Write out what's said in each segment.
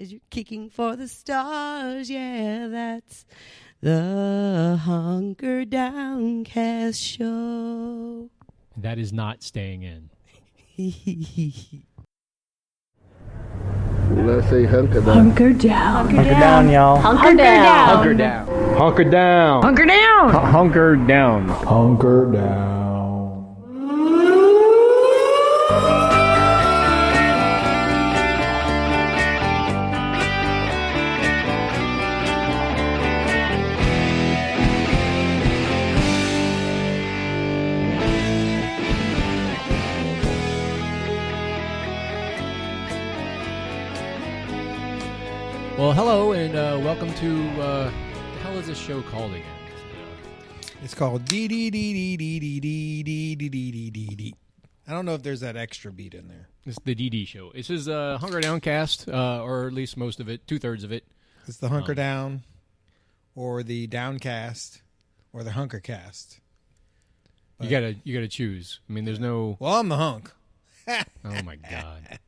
as you're kicking for the stars. Yeah, that's the Hunker Downcast show. That is not staying in. Let's say hunker down. Hunker down. Hunker down, y'all. Hunker down. Hunker down. Hunker down. Hunker down. Hunker down. Hunker down. Well, hello, and welcome to, the hell is this show called again? It's called D-D-D-D-D-D-D-D-D-D-D-D. I don't know if there's that extra beat in there. It's the DD show. This is Hunger Downcast, or at least most of it, 2/3 of it. It's the Hunker Down, or the Downcast, or the Hunker Cast. You gotta choose. I mean, there's no... Well, I'm the hunk. Oh, my God.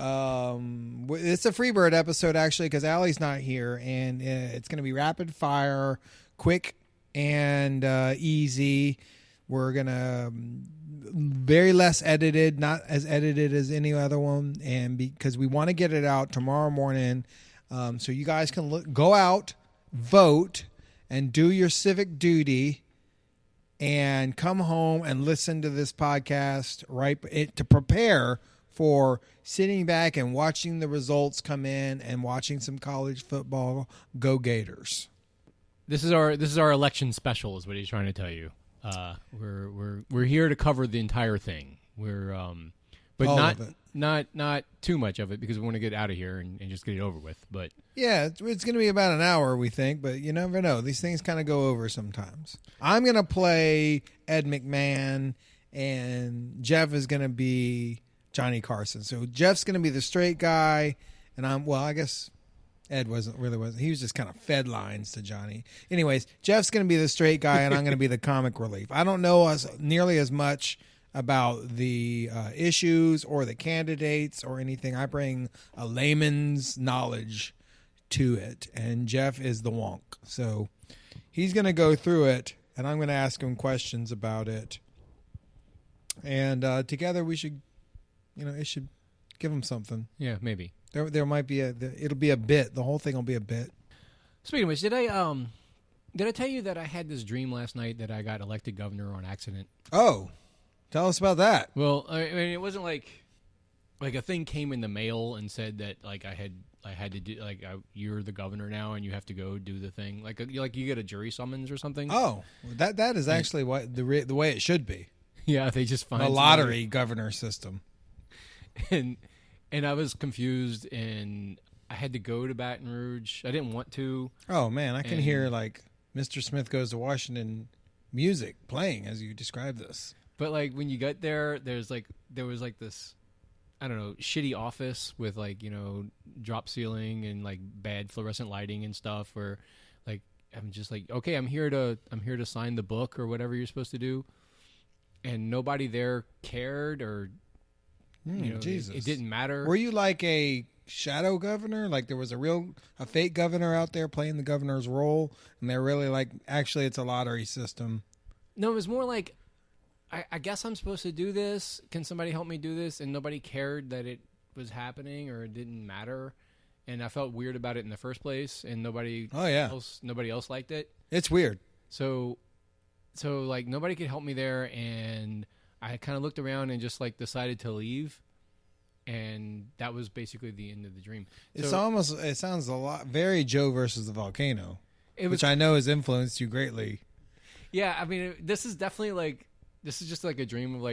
It's a Freebird episode, actually, because Allie's not here, and it's going to be rapid fire, quick and easy. We're going to very less edited, not as edited as any other one, and because we want to get it out tomorrow morning, so you guys can go out, vote, and do your civic duty, and come home and listen to this podcast to prepare for sitting back and watching the results come in and watching some college football. Go Gators! This is our election special, is what he's trying to tell you. We're here to cover the entire thing. But all not of it. not too much of it, because we want to get out of here and just get it over with. But yeah, it's going to be about an hour, we think, but you never know. These things kind of go over sometimes. I'm going to play Ed McMahon, and Jeff is going to be Johnny Carson. So Jeff's going to be the straight guy, and I guess Ed wasn't. He was just kind of fed lines to Johnny. Anyways, Jeff's going to be the straight guy, and I'm going to be the comic relief. I don't know nearly as much about the issues or the candidates or anything. I bring a layman's knowledge to it, and Jeff is the wonk. So he's going to go through it, and I'm going to ask him questions about it. And together we should... it should give them something. yeah, maybe. There might be it'll be a bit. The whole thing will be a bit. Speaking of which, did I tell you that I had this dream last night that I got elected governor on accident? Oh, tell us about that. Well, I mean, it wasn't like a thing came in the mail and said that like I had to do you're the governor now and you have to go do the thing. Like you get a jury summons or something. Oh, that is actually what the way it should be. Yeah, they just find a lottery governor system. And I was confused, and I had to go to Baton Rouge. I didn't want to. Oh man, I can hear like Mr. Smith Goes to Washington music playing as you describe this. But like when you get there, there was like this, I don't know, shitty office with drop ceiling and like bad fluorescent lighting and stuff. Where like I'm just like, okay, I'm here to sign the book or whatever you're supposed to do, and nobody there cared or. Jesus. It didn't matter. Were you like a shadow governor? Like there was a fake governor out there playing the governor's role, and they're really like, actually, it's a lottery system. No, it was more like, I guess I'm supposed to do this. Can somebody help me do this? And nobody cared that it was happening or it didn't matter. And I felt weird about it in the first place, and nobody else liked it. It's weird. So like nobody could help me there, and I kind of looked around and just like decided to leave, and that was basically the end of the dream. It sounds a lot very Joe versus the volcano, which I know has influenced you greatly. Yeah, I mean, this is just like a dream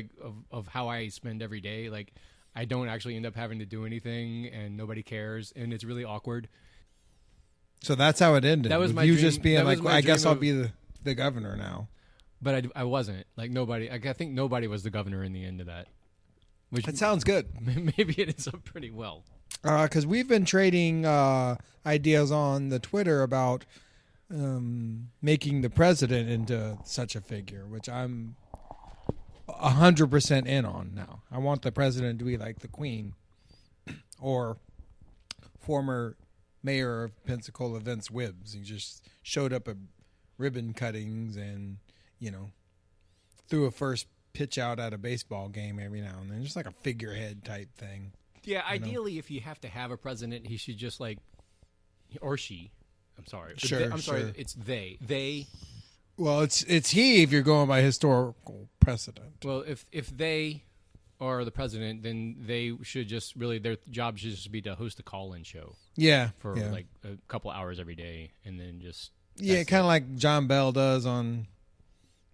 of how I spend every day. Like I don't actually end up having to do anything, and nobody cares, and it's really awkward. So that's how it ended. That was my you dream. Just being like, I guess I'll be the governor now. But I wasn't. Like nobody. I think nobody was the governor in the end of that. Which it sounds good. Maybe it ends up pretty well. Because we've been trading ideas on the Twitter about making the president into such a figure, which I'm 100% in on now. I want the president to be like the queen, or former mayor of Pensacola, Vince Wibbs. He just showed up at ribbon cuttings and, threw a first pitch out at a baseball game every now and then. Just like a figurehead type thing. Yeah, ideally, if you have to have a president, he should just or she. I'm sorry. Sure, I'm sorry. sure. It's they. They. Well, it's he if you're going by historical precedent. Well, if they are the president, then they should just really their job should just be to host a call-in show. Yeah, for yeah. like a couple hours every day, and then just kind of like John Bell does on.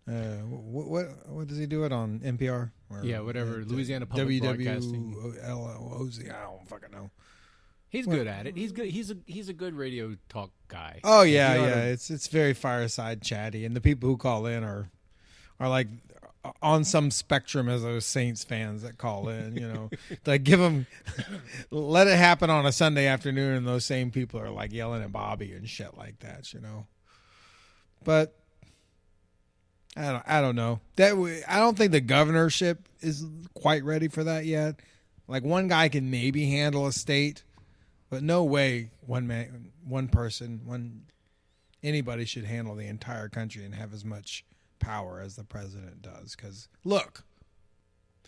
What does he do it on NPR? Or, whatever. Louisiana Public Broadcasting. WWOZ. I don't fucking know. He's good at it. He's good. He's a good radio talk guy. Oh yeah, yeah. It's very fireside chatty, and the people who call in are like on some spectrum as those Saints fans that call in. Like let it happen on a Sunday afternoon, and those same people are like yelling at Bobby and shit like that. But I don't know. I don't think the governorship is quite ready for that yet. Like one guy can maybe handle a state, but no way anybody should handle the entire country and have as much power as the president does. Because look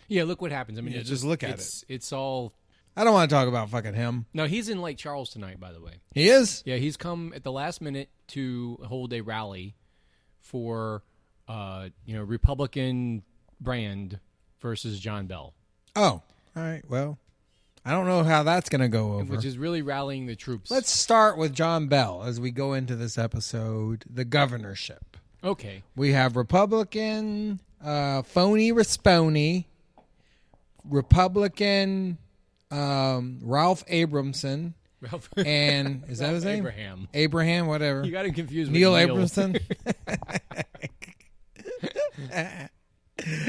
what happens. I mean, just look at it. It's all. I don't want to talk about fucking him. No, he's in Lake Charles tonight. By the way, he is. Yeah, he's come at the last minute to hold a rally for. Republican Brand versus John Bell. Oh, all right. Well, I don't know how that's going to go over. Which is really rallying the troops. Let's start with John Bell as we go into this episode, the governorship. Okay. We have Republican Phony Risponi, Republican Ralph Abramson, and is that his name? Abraham, whatever. You got him confused Neil with Abramson.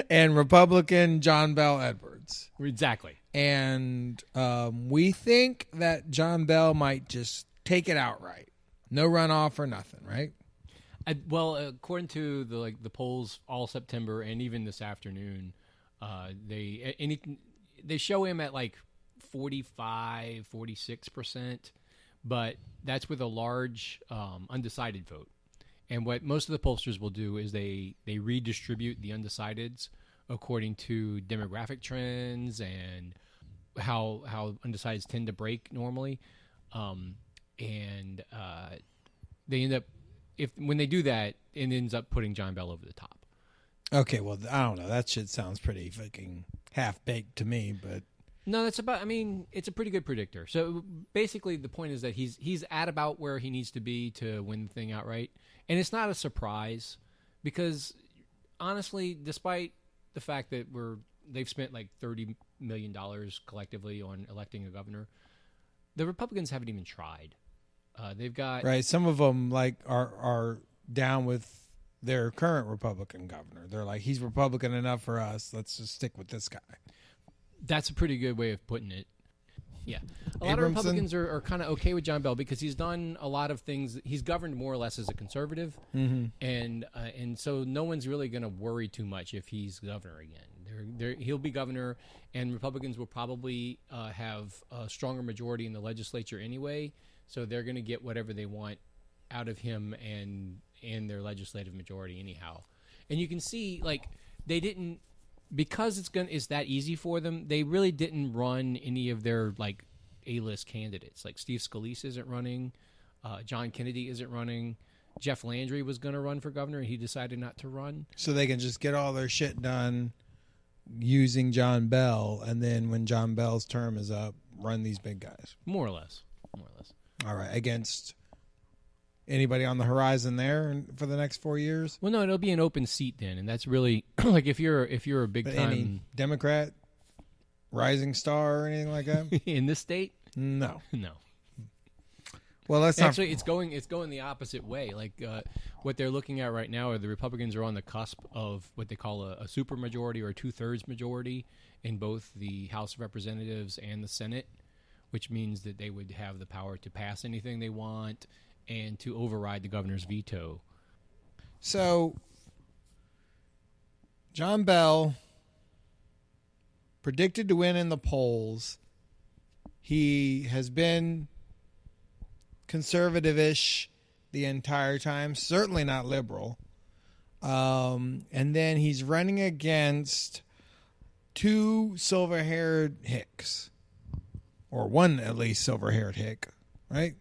And Republican John Bell Edwards. Exactly. And we think that John Bell might just take it outright. No runoff or nothing, right? According to the polls all September and even this afternoon, they show him at 45, 46%, but that's with a large undecided vote. And what most of the pollsters will do is they redistribute the undecideds according to demographic trends and how undecideds tend to break normally. And they end up when they do that, it ends up putting John Bell over the top. Okay, well, I don't know. That shit sounds pretty fucking half-baked to me, but... No, it's a pretty good predictor. So basically the point is that he's at about where he needs to be to win the thing outright. And it's not a surprise because honestly, despite the fact that they've spent $30 million collectively on electing a governor, the Republicans haven't even tried. They've got... Right, some of them are down with their current Republican governor. They're like, he's Republican enough for us. Let's just stick with this guy. That's a pretty good way of putting it. Yeah. A lot of Republicans are kind of okay with John Bell because he's done a lot of things. He's governed more or less as a conservative. Mm-hmm. And so no one's really going to worry too much if he's governor again. He'll be governor, and Republicans will probably have a stronger majority in the legislature anyway, so they're going to get whatever they want out of him and their legislative majority anyhow. And you can see, they didn't... Because it's that easy for them, they really didn't run any of their A-list candidates. Like Steve Scalise isn't running, John Kennedy isn't running, Jeff Landry was going to run for governor, and he decided not to run. So they can just get all their shit done using John Bell, and then when John Bell's term is up, run these big guys. More or less. All right, against anybody on the horizon there for the next 4 years? Well, no, it'll be an open seat then, and that's really if you're a big time any Democrat, rising star, or anything like that in this state. No. Well, that's actually it's going the opposite way. What they're looking at right now are the Republicans are on the cusp of what they call a supermajority or a 2/3 majority in both the House of Representatives and the Senate, which means that they would have the power to pass anything they want and to override the governor's veto. So, John Bell predicted to win in the polls He has been conservative-ish the entire time, certainly not liberal. And then he's running against two silver-haired hicks, or one at least silver-haired hick, right?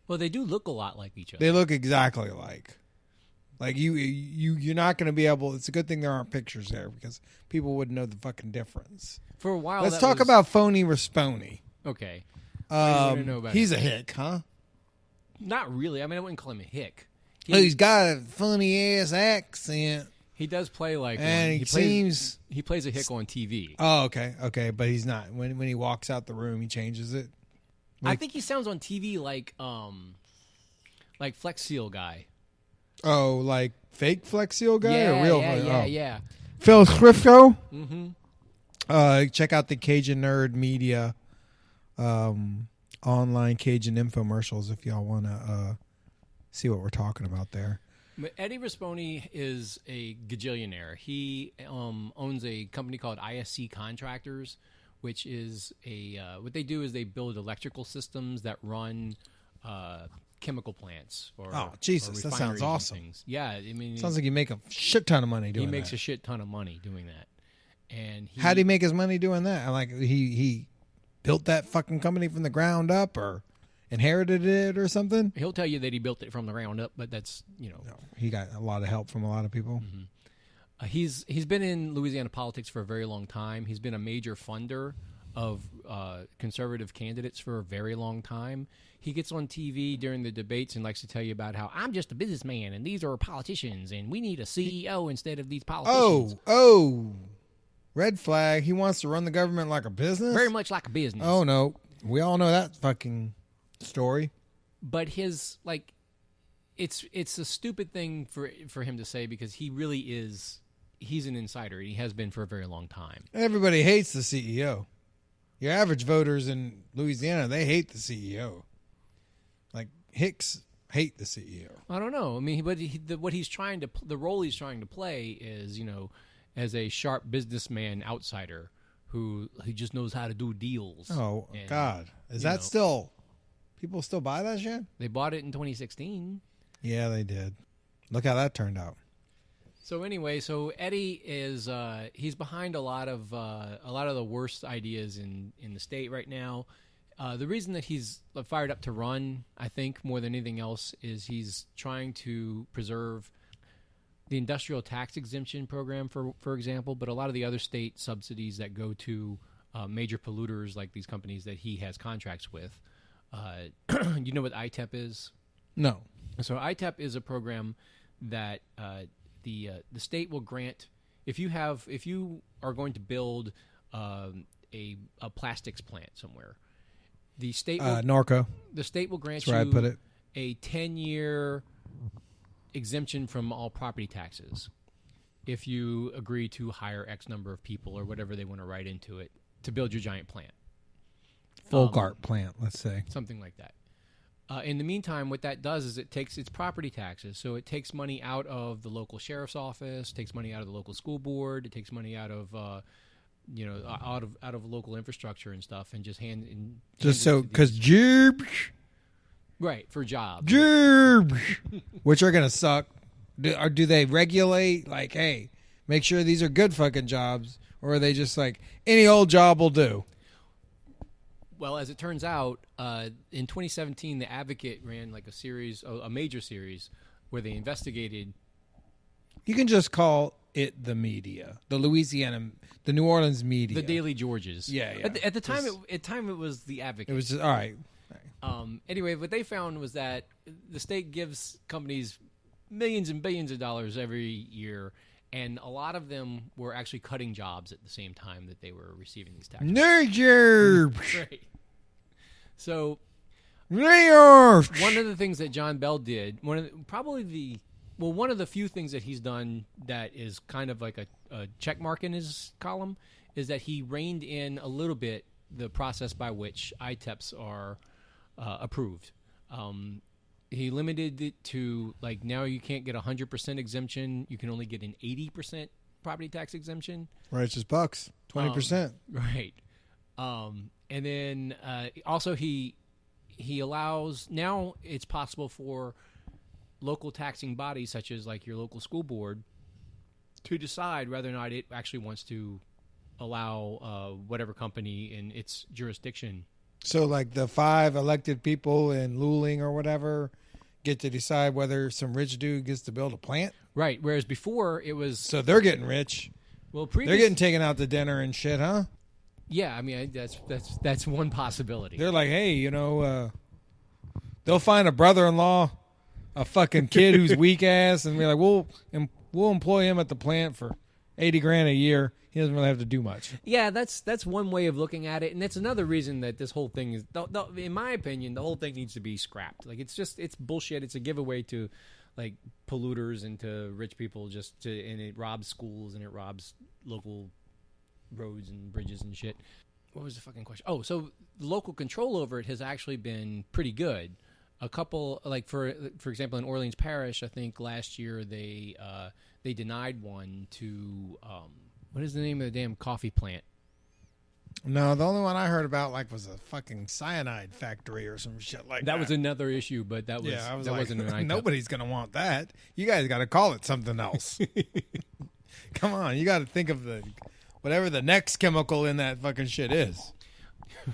Well, they do look a lot like each other. They look exactly like. Like you're not going to be able. It's a good thing there aren't pictures there because people wouldn't know the fucking difference. For a while, Let's talk about Phony Rasponi. Okay. What do you know about He's him? a hick, huh? Not really. I mean, I wouldn't call him a hick. He's got a funny ass accent, He does play like and one. he seems. He plays a hick on TV. Oh, okay, but he's not. When he walks out the room, he changes it. I think he sounds on TV like Flex Seal guy. Oh, like fake Flex Seal guy or real? Yeah. Phil Scrifto. Mm-hmm. Check out the Cajun Nerd Media online Cajun infomercials if y'all want to see what we're talking about there. But Eddie Rasponi is a gajillionaire. He owns a company called ISC Contractors, which is what they do is they build electrical systems that run chemical plants. Oh, Jesus, that sounds awesome. Things. Yeah, I mean, sounds like you make a shit ton of money doing that. He makes a shit ton of money doing that. And how did he make his money doing that? Like he built that fucking company from the ground up, or inherited it, or something? He'll tell you that he built it from the ground up, but that's No, he got a lot of help from a lot of people. Mm-hmm. He's been in Louisiana politics for a very long time. He's been a major funder of conservative candidates for a very long time. He gets on TV during the debates and likes to tell you about how I'm just a businessman and these are politicians and we need a CEO instead of these politicians. Oh, red flag. He wants to run the government like a business? Very much like a business. Oh, no. We all know that fucking story. But his, like, it's a stupid thing for him to say because he really is, he's an insider. He has been for a very long time. Everybody hates the CEO. Your average voters in Louisiana, they hate the CEO. Like, Hicks hate the CEO. I don't know. I mean, but what he's trying to, the role he's trying to play is, as a sharp businessman outsider who just knows how to do deals. Oh, and, God. Is that still, people still buy that shit? They bought it in 2016. Yeah, they did. Look how that turned out. So anyway, Eddie is he's behind a lot of the worst ideas in the state right now. The reason that he's fired up to run, I think, more than anything else, is he's trying to preserve the industrial tax exemption program, for example, but a lot of the other state subsidies that go to major polluters like these companies that he has contracts with. You know what ITEP is? No. So ITEP is a program that the state will grant if you are going to build a plastics plant somewhere. The state will, Norco. The state will grant That's where I put it. a 10-year exemption from all property taxes if you agree to hire X number of people or whatever they want to write into it to build your giant plant. Folk art plant, let's say. Something like that. In the meantime, what that does is it's property taxes. So it takes money out of the local sheriff's office, takes money out of the local school board, it takes money out of out of local infrastructure and stuff, and just because jobs, right, for jobs, which are gonna suck. Do they regulate, like, hey, make sure these are good fucking jobs, or are they just like any old job will do? Well, as it turns out, in 2017, The Advocate ran like a major series, where they investigated. You can just call it the media, the New Orleans media, the Daily Georges. Yeah. At the time, it was The Advocate. It was just all right. Anyway, what they found was that the state gives companies millions and billions of dollars every year, and a lot of them were actually cutting jobs at the same time that they were receiving these taxes. Right. So, layoffs. One of the things that John Bell did, one of the few things that he's done that is kind of like a check mark in his column, is that he reined in a little bit the process by which ITEPs are approved. He limited it to, like, now you can't get 100% exemption. You can only get an 80% property tax exemption. Righteous bucks, 20%. Right. And then also he allows, now it's possible for local taxing bodies such as like your local school board to decide whether or not it actually wants to allow whatever company in its jurisdiction. So like the 5 elected people in Luling or whatever get to decide whether some rich dude gets to build a plant? Right. Whereas before it was... So they're getting rich. Well, they're getting taken out to dinner and shit, huh? Yeah, I mean, that's one possibility. They're like, hey, they'll find a brother-in-law, a fucking kid who's weak ass, and be like, we'll employ him at the plant for $80,000 a year. He doesn't really have to do much. Yeah, that's one way of looking at it, and that's another reason that this whole thing is, in my opinion, the whole thing needs to be scrapped. Like, it's bullshit. It's a giveaway to like polluters and to rich people, and it robs schools and it robs local roads and bridges and shit. What was the fucking question? Oh, so the local control over it has actually been pretty good. A couple, like for example, in Orleans Parish, I think last year they denied one to what is the name of the damn coffee plant? No, the only one I heard about was a fucking cyanide factory or some shit like that. That was another issue, but that wasn't an item. Nobody's gonna want that. You guys got to call it something else. Come on, you got to think of whatever the next chemical in that fucking shit is.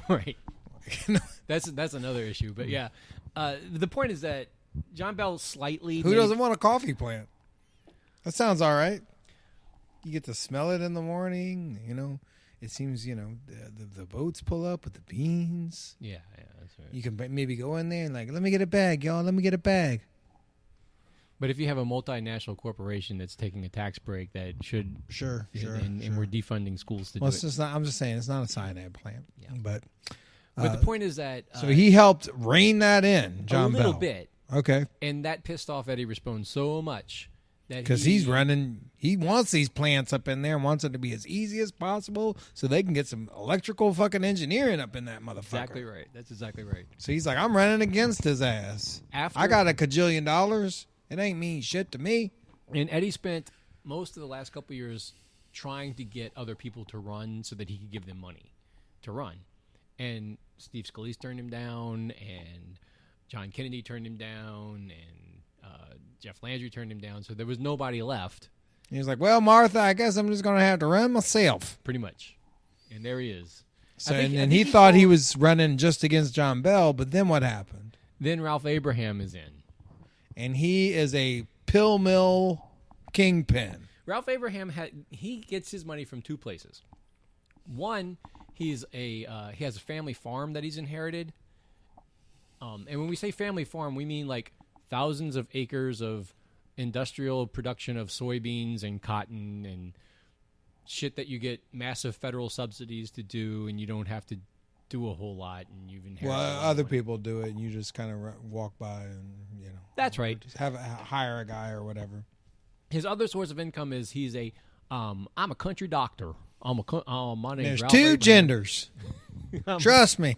Right. That's another issue, but yeah. The point is that John Bell slightly... Who doesn't want a coffee plant? That sounds all right. You get to smell it in the morning, It seems, the boats pull up with the beans. Yeah, that's right. You can maybe go in there and let me get a bag, y'all. Let me get a bag. But if you have a multinational corporation that's taking a tax break that should... Sure. And we're defunding schools to do it's just not, I'm just saying, it's not a cyanide plant. Yeah. But the point is that... so he helped rein that in, John Bell. A little bit. Okay. And that pissed off Eddie Rispone so much that because he wants these plants up in there and wants it to be as easy as possible so they can get some electrical fucking engineering up in that motherfucker. Exactly right. That's exactly right. So he's like, I'm running against his ass. I got $1 kajillion. It ain't mean shit to me. And Eddie spent most of the last couple of years trying to get other people to run so that he could give them money to run. And Steve Scalise turned him down, and John Kennedy turned him down, and Jeff Landry turned him down. So there was nobody left. He was like, well, Martha, I guess I'm just going to have to run myself. Pretty much. And there he is. So, and he thought he was running just against John Bell, but then what happened? Then Ralph Abraham is in. And he is a pill mill kingpin. Ralph Abraham he gets his money from 2 places. One, he has a family farm that he's inherited. And when we say family farm, we mean like thousands of acres of industrial production of soybeans and cotton and shit that you get massive federal subsidies to do, and you don't have to do a whole lot, and you've inherited. Well, other people do it, and you just kind of walk by and That's right. Just hire a guy or whatever. His other source of income is he's I'm a country doctor. My name's There's Ralph 2 Abraham. genders. Trust me.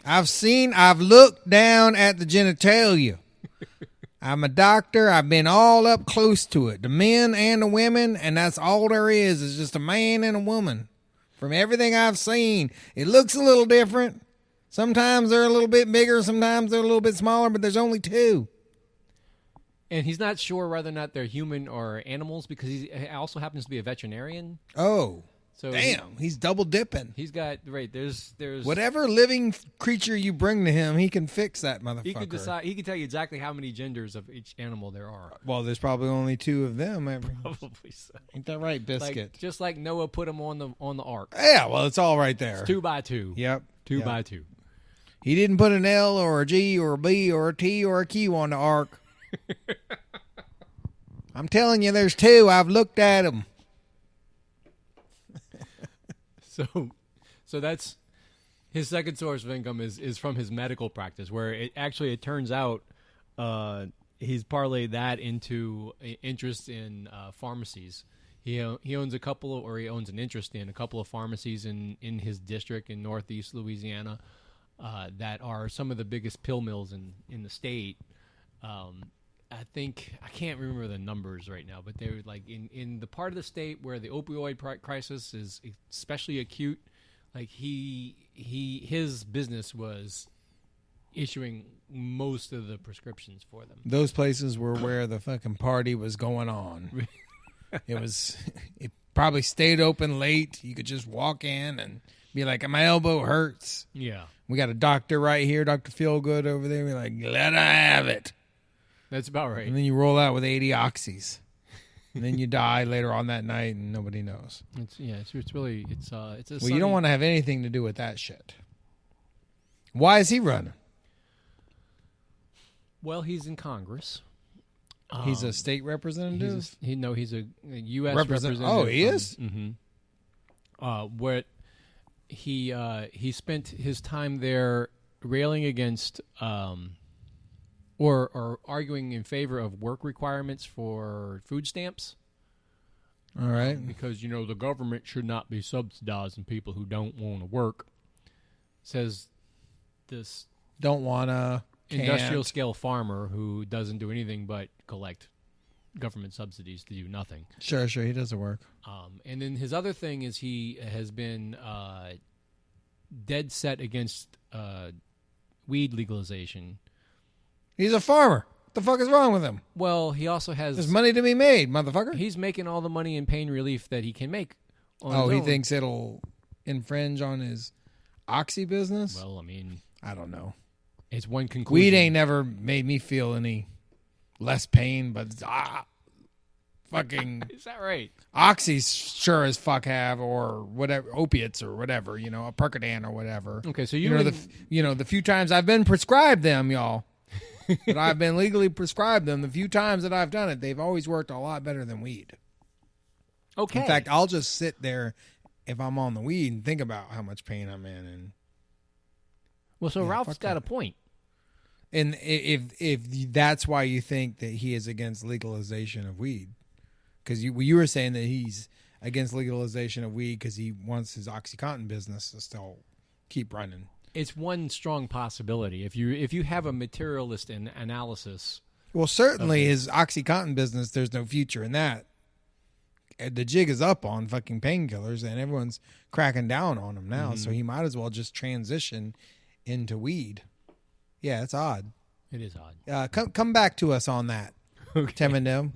I've looked down at the genitalia. I'm a doctor. I've been all up close to it, the men and the women, and that's all there is just a man and a woman. From everything I've seen, it looks a little different. Sometimes they're a little bit bigger, sometimes they're a little bit smaller, but there's only 2. And he's not sure whether or not they're human or animals because he also happens to be a veterinarian. Oh. So damn, he's double dipping. He's got there's whatever living creature you bring to him, he can fix that motherfucker. He could decide. He can tell you exactly how many genders of each animal there are. Well, there's probably only 2 of them. Probably so. Ain't that right, Biscuit? Just like Noah put them on the ark. Yeah, well, it's all right there. It's 2 by 2. Yep, 2 by 2. He didn't put an L or a G or a B or a T or a Q on the ark. I'm telling you, there's 2. I've looked at them. So that's his second source of income is from his medical practice, where it turns out he's parlayed that into interest in pharmacies. He owns he owns an interest in a couple of pharmacies in his district in Northeast Louisiana that are some of the biggest pill mills in the state. I think I can't remember the numbers right now, but they're like in the part of the state where the opioid crisis is especially acute. Like his business was issuing most of the prescriptions for them. Those places were where the fucking party was going on. It probably stayed open late. You could just walk in and be like, my elbow hurts. Yeah. We got a doctor right here, Dr. Feelgood over there. We're like, let her have it. That's about right. And then you roll out with 80 oxys. And then you die later on that night and nobody knows. It's really a Well, you don't want to have anything to do with that shit. Why is he running? Well, he's in Congress. He's a state representative? He's a U.S. representative. Oh, he is? Mm-hmm. Where he spent his time there railing against or arguing in favor of work requirements for food stamps. All right. Because, the government should not be subsidizing people who don't want to work. Says this don't want to industrial scale farmer who doesn't do anything but collect government subsidies to do nothing. Sure, he doesn't work. And then his other thing is he has been dead set against weed legalization. He's a farmer. What the fuck is wrong with him? Well, he also has... There's money to be made, motherfucker. He's making all the money in pain relief that he can make. He thinks it'll infringe on his oxy business? Well, I mean... I don't know. It's one conclusion. Weed ain't never made me feel any less pain, but fucking... Is that right? Oxys sure as fuck have, or whatever, opiates or whatever, a Percodan or whatever. Okay, so the few times I've been prescribed them, y'all, that I've been legally prescribed them, the few times that I've done it, they've always worked a lot better than weed. Okay. In fact, I'll just sit there if I'm on the weed and think about how much pain I'm in. And well, so Ralph's got a point. And if that's why you think that he is against legalization of weed, because you were saying that he's against legalization of weed because he wants his OxyContin business to still keep running. It's one strong possibility. If you have a materialist analysis. Well, certainly his OxyContin business, there's no future in that. The jig is up on fucking painkillers, and everyone's cracking down on him now. Mm-hmm. So he might as well just transition into weed. Yeah, it's odd. It is odd. Come back to us on that, okay. Tim and Dim.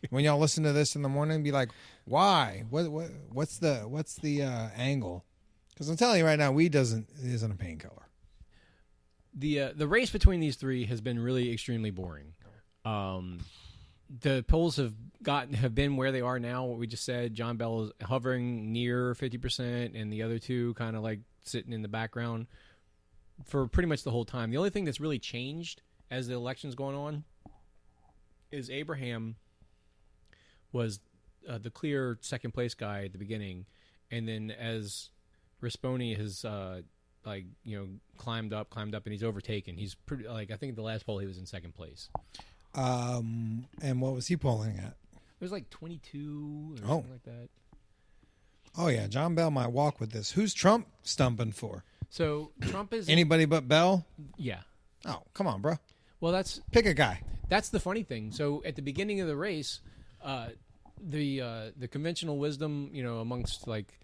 When y'all listen to this in the morning, be like, why? What's the angle? Because I'm telling you right now, weed isn't a painkiller. The race between these three has been really extremely boring. The polls have been where they are now. What we just said, John Bell is hovering near 50%, and the other two kind of like sitting in the background for pretty much the whole time. The only thing that's really changed as the election's going on is Abraham was the clear second place guy at the beginning, and then as Risponi has climbed up, and he's overtaken. He's pretty I think the last poll he was in second place. And what was he polling at? It was like 22 or something like that. Oh yeah, John Bell might walk with this. Who's Trump stumping for? So Trump is anybody but Bell? Yeah. Oh, come on, bro. Well, pick a guy. That's the funny thing. So at the beginning of the race, the conventional wisdom, amongst like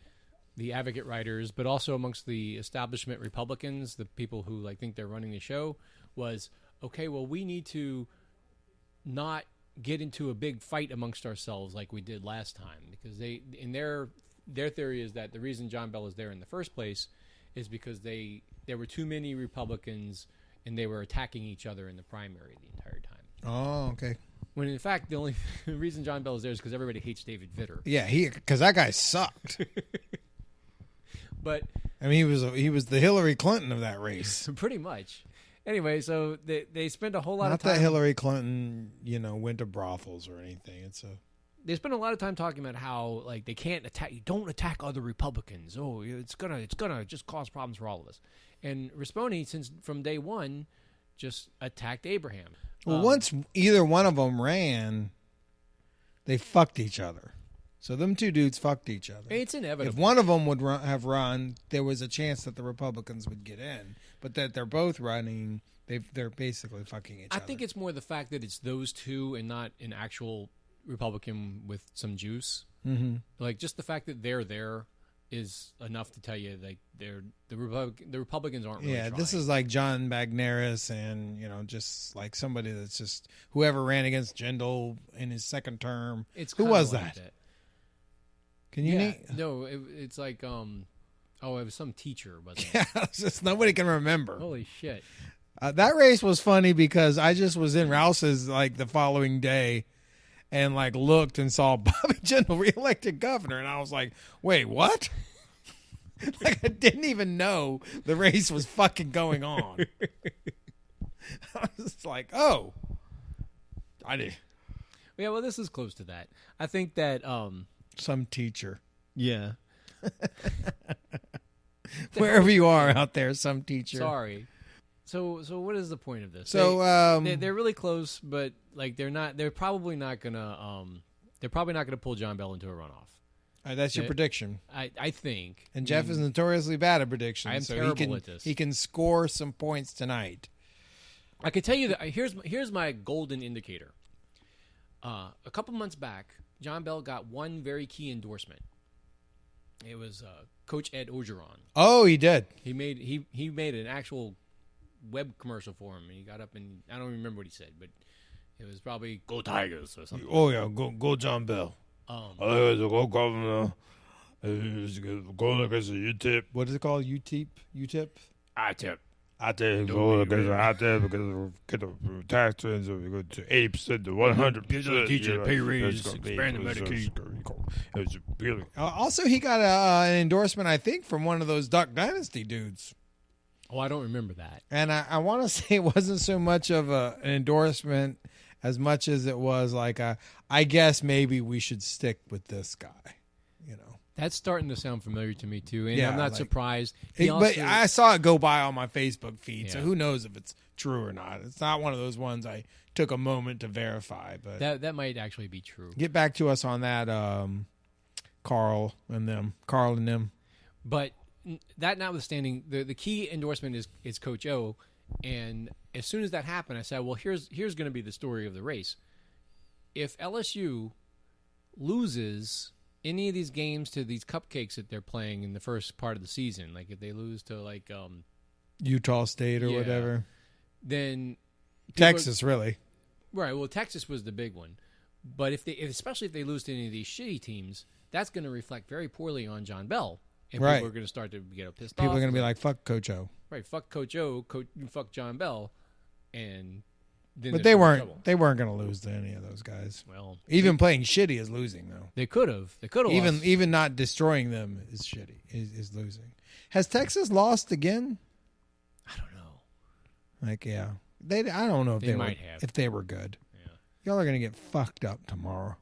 the advocate writers, but also amongst the establishment Republicans, the people who think they're running the show, was okay. Well, we need to not get into a big fight amongst ourselves like we did last time, because their theory is that the reason John Bell is there in the first place is because there were too many Republicans and they were attacking each other in the primary the entire time. Oh, okay. When in fact the only reason John Bell is there is because everybody hates David Vitter. Yeah, because that guy sucked. But I mean, he was the Hillary Clinton of that race, pretty much. Anyway, so they spend a whole lot of time. Not that Hillary Clinton, went to brothels or anything. They spend a lot of time talking about how they can't attack. Don't attack other Republicans. Oh, it's gonna just cause problems for all of us. And Risponi, since from day one, just attacked Abraham. Well, once either one of them ran, they fucked each other. So them two dudes fucked each other. It's inevitable. If one of them would have run, there was a chance that the Republicans would get in. But that they're both running, they're basically fucking each other. I think it's more the fact that it's those two and not an actual Republican with some juice. Mm-hmm. Just the fact that they're there is enough to tell you like the Republicans aren't really Yeah, this trying. is like John Bagneris and, just like somebody that's just whoever ran against Jindal in his second term. It's Who kinda was like that? Can you Yeah, name? no, it's like it was some teacher, wasn't it? Yeah, it's just nobody can remember. Holy shit! That race was funny because I just was in Rouse's like the following day and like looked and saw Bobby Jindal reelected governor, and I was like, wait, what? Like I didn't even know the race was fucking going on. I was just like, oh, I did. Yeah, well, this is close to that. I think that Some teacher. yeah. Wherever you are out there, some teacher. Sorry. So what is the point of this? So they're really close, but like they're probably not gonna pull John Bell into a runoff. that's your they- prediction. I think. And Jeff is notoriously bad at predictions. I am so terrible at this. He can score some points tonight. I can tell you that here's my golden indicator. A couple months back, John Bell got one very key endorsement. It was Coach Ed Orgeron. Oh, he did. He made an actual web commercial for him. And he got up and I don't remember what he said, but it was probably "Go Tigers" or something. Oh yeah, go John Bell. Go governor. Go against UTIP. What is it called? UTIP. I tip. I tell you, go against out there because get the tax turns we go to 80% to 100%. Give the teacher a pay raise, expand the Medicaid. It's really Also, he got an endorsement, I think, from one of those Duck Dynasty dudes. Oh, I don't remember that. And I want to say it wasn't so much of an endorsement as much as it was like I guess maybe we should stick with this guy. That's starting to sound familiar to me too, and Yeah, I'm not like- surprised. But I saw it go by on my Facebook feed, so Yeah. who knows if it's true or not. It's not one of those ones I took a moment to verify. But that might actually be true. get back to us on that, Carl and them. But that notwithstanding, the key endorsement is Coach O, and as soon as that happened, I said, well, here's going to be the story of the race. If LSU loses any of these games to these cupcakes that they're playing in the first part of the season, like if they lose to like Utah State or Yeah. whatever. then Texas, really. right? Well, Texas was the big one, but especially if they lose to any of these shitty teams, that's going to reflect very poorly on John Bell, and Right. people are going to start to get pissed off. People are going to be like, fuck Coach O. right, fuck Coach O, fuck John Bell, and then But there's some trouble. they weren't going to lose to any of those guys. Well, Even playing shitty is losing, though. they could have. Even not destroying them is shitty, is losing. Has Texas lost again? I don't know. Like, yeah. I don't know if They they might were, have. if they were good. Yeah, Y'all are going to get fucked up tomorrow.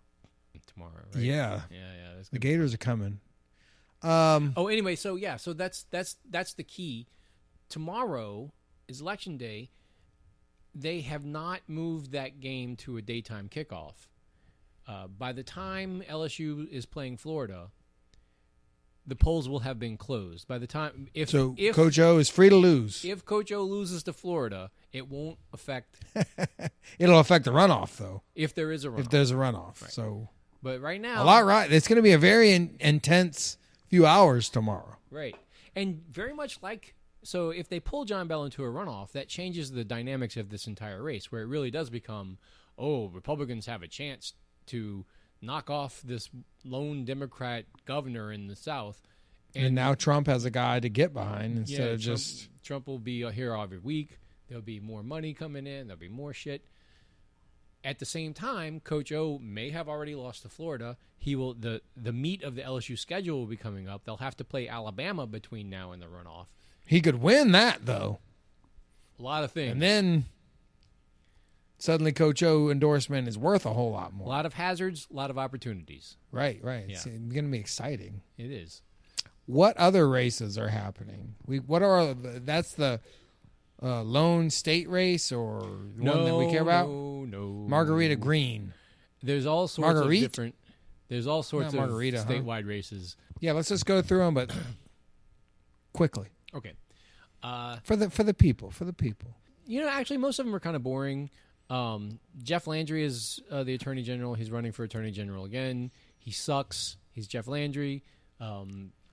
tomorrow. Right? Yeah. yeah. That's The good. Gators are coming. Oh, anyway, so that's the key. Tomorrow is election day. They have not moved that game to a daytime kickoff. By the time LSU is playing Florida, the polls will have been closed. By the time if Coach O is free to lose. if Coach O loses to Florida, it won't affect It'll affect the runoff, though, if there is a runoff. if there's a runoff. Right. So But right now, a lot right. It's going to be a very intense few hours tomorrow. right, and very much like. So if they pull John Bell into a runoff, that changes the dynamics of this entire race, where it really does become, Republicans have a chance to knock off this lone Democrat governor in the South. And now Trump has a guy to get behind instead of Trump, just Trump will be here every week. There'll be more money coming in. There'll be more shit. At the same time, Coach O may have already lost to Florida. He will the meat of the LSU schedule will be coming up. They'll have to play Alabama between now and the runoff. he could win that though. A lot of things. And then suddenly Coach O endorsement is worth a whole lot a more. lot of hazards, a lot of opportunities. Right. Yeah. It's going to be exciting. It is. What other races are happening? That's the lone state race or one that we care about? No. Margarita Green. There's all sorts Marguerite? of different. There's all sorts Not of Margarita, huh? statewide races. Yeah, let's just go through them, but quickly Okay. for the people. Actually, most of them are kind of boring. Jeff Landry is the Attorney General. He's running for Attorney General again. He sucks. He's Jeff Landry.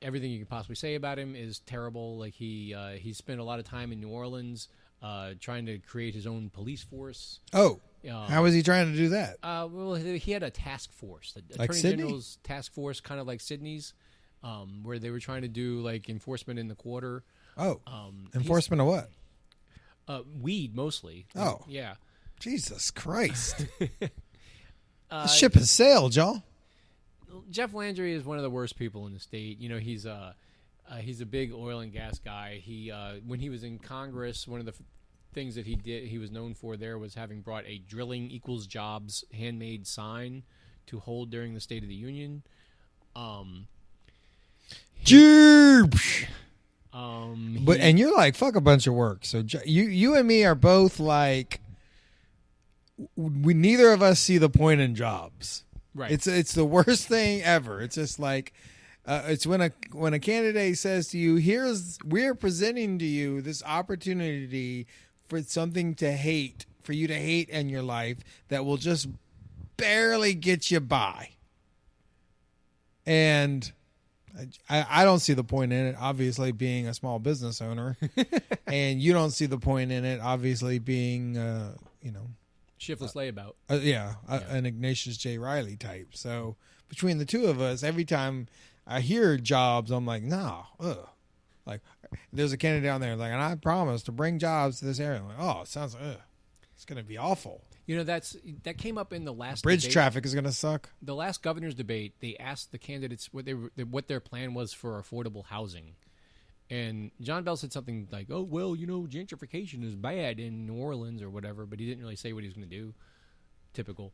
everything you can possibly say about him is terrible. Like he spent a lot of time in New Orleans trying to create his own police force. Oh, how was he trying to do that? Well, he had a task force, the Like Attorney Sydney? General's task force, kind of like Sydney's, where they were trying to do like enforcement in the quarter. Oh, enforcement of what? Weed mostly. Oh. Yeah. Jesus Christ. The ship has sailed, y'all. Jeff Landry is one of the worst people in the state. You know, he's a big oil and gas guy. He when he was in Congress, one of the things that he was known for there was having brought a drilling equals jobs handmade sign to hold during the State of the Union. And you're like, fuck a bunch of work. So you and me are both like, we neither of us see the point in jobs. Right. It's the worst thing ever. It's just like, it's when a candidate says to you, we're presenting to you this opportunity for something to hate, for you to hate in your life that will just barely get you by. And I don't see the point in it, obviously, being a small business owner. And you don't see the point in it, obviously, being, shiftless layabout. An Ignatius J. Riley type. So between the two of us, every time I hear jobs, I'm like, nah, ugh. Like, there's a candidate down there, like, and I promise to bring jobs to this area. I'm like, oh, it sounds like, it's going to be awful. You know, that came up in the last Bridge debate. traffic is going to suck. The last governor's debate, they asked the candidates what their plan was for affordable housing. And John Bell said something like, oh, well, gentrification is bad in New Orleans or whatever, but he didn't really say what he was going to do. Typical.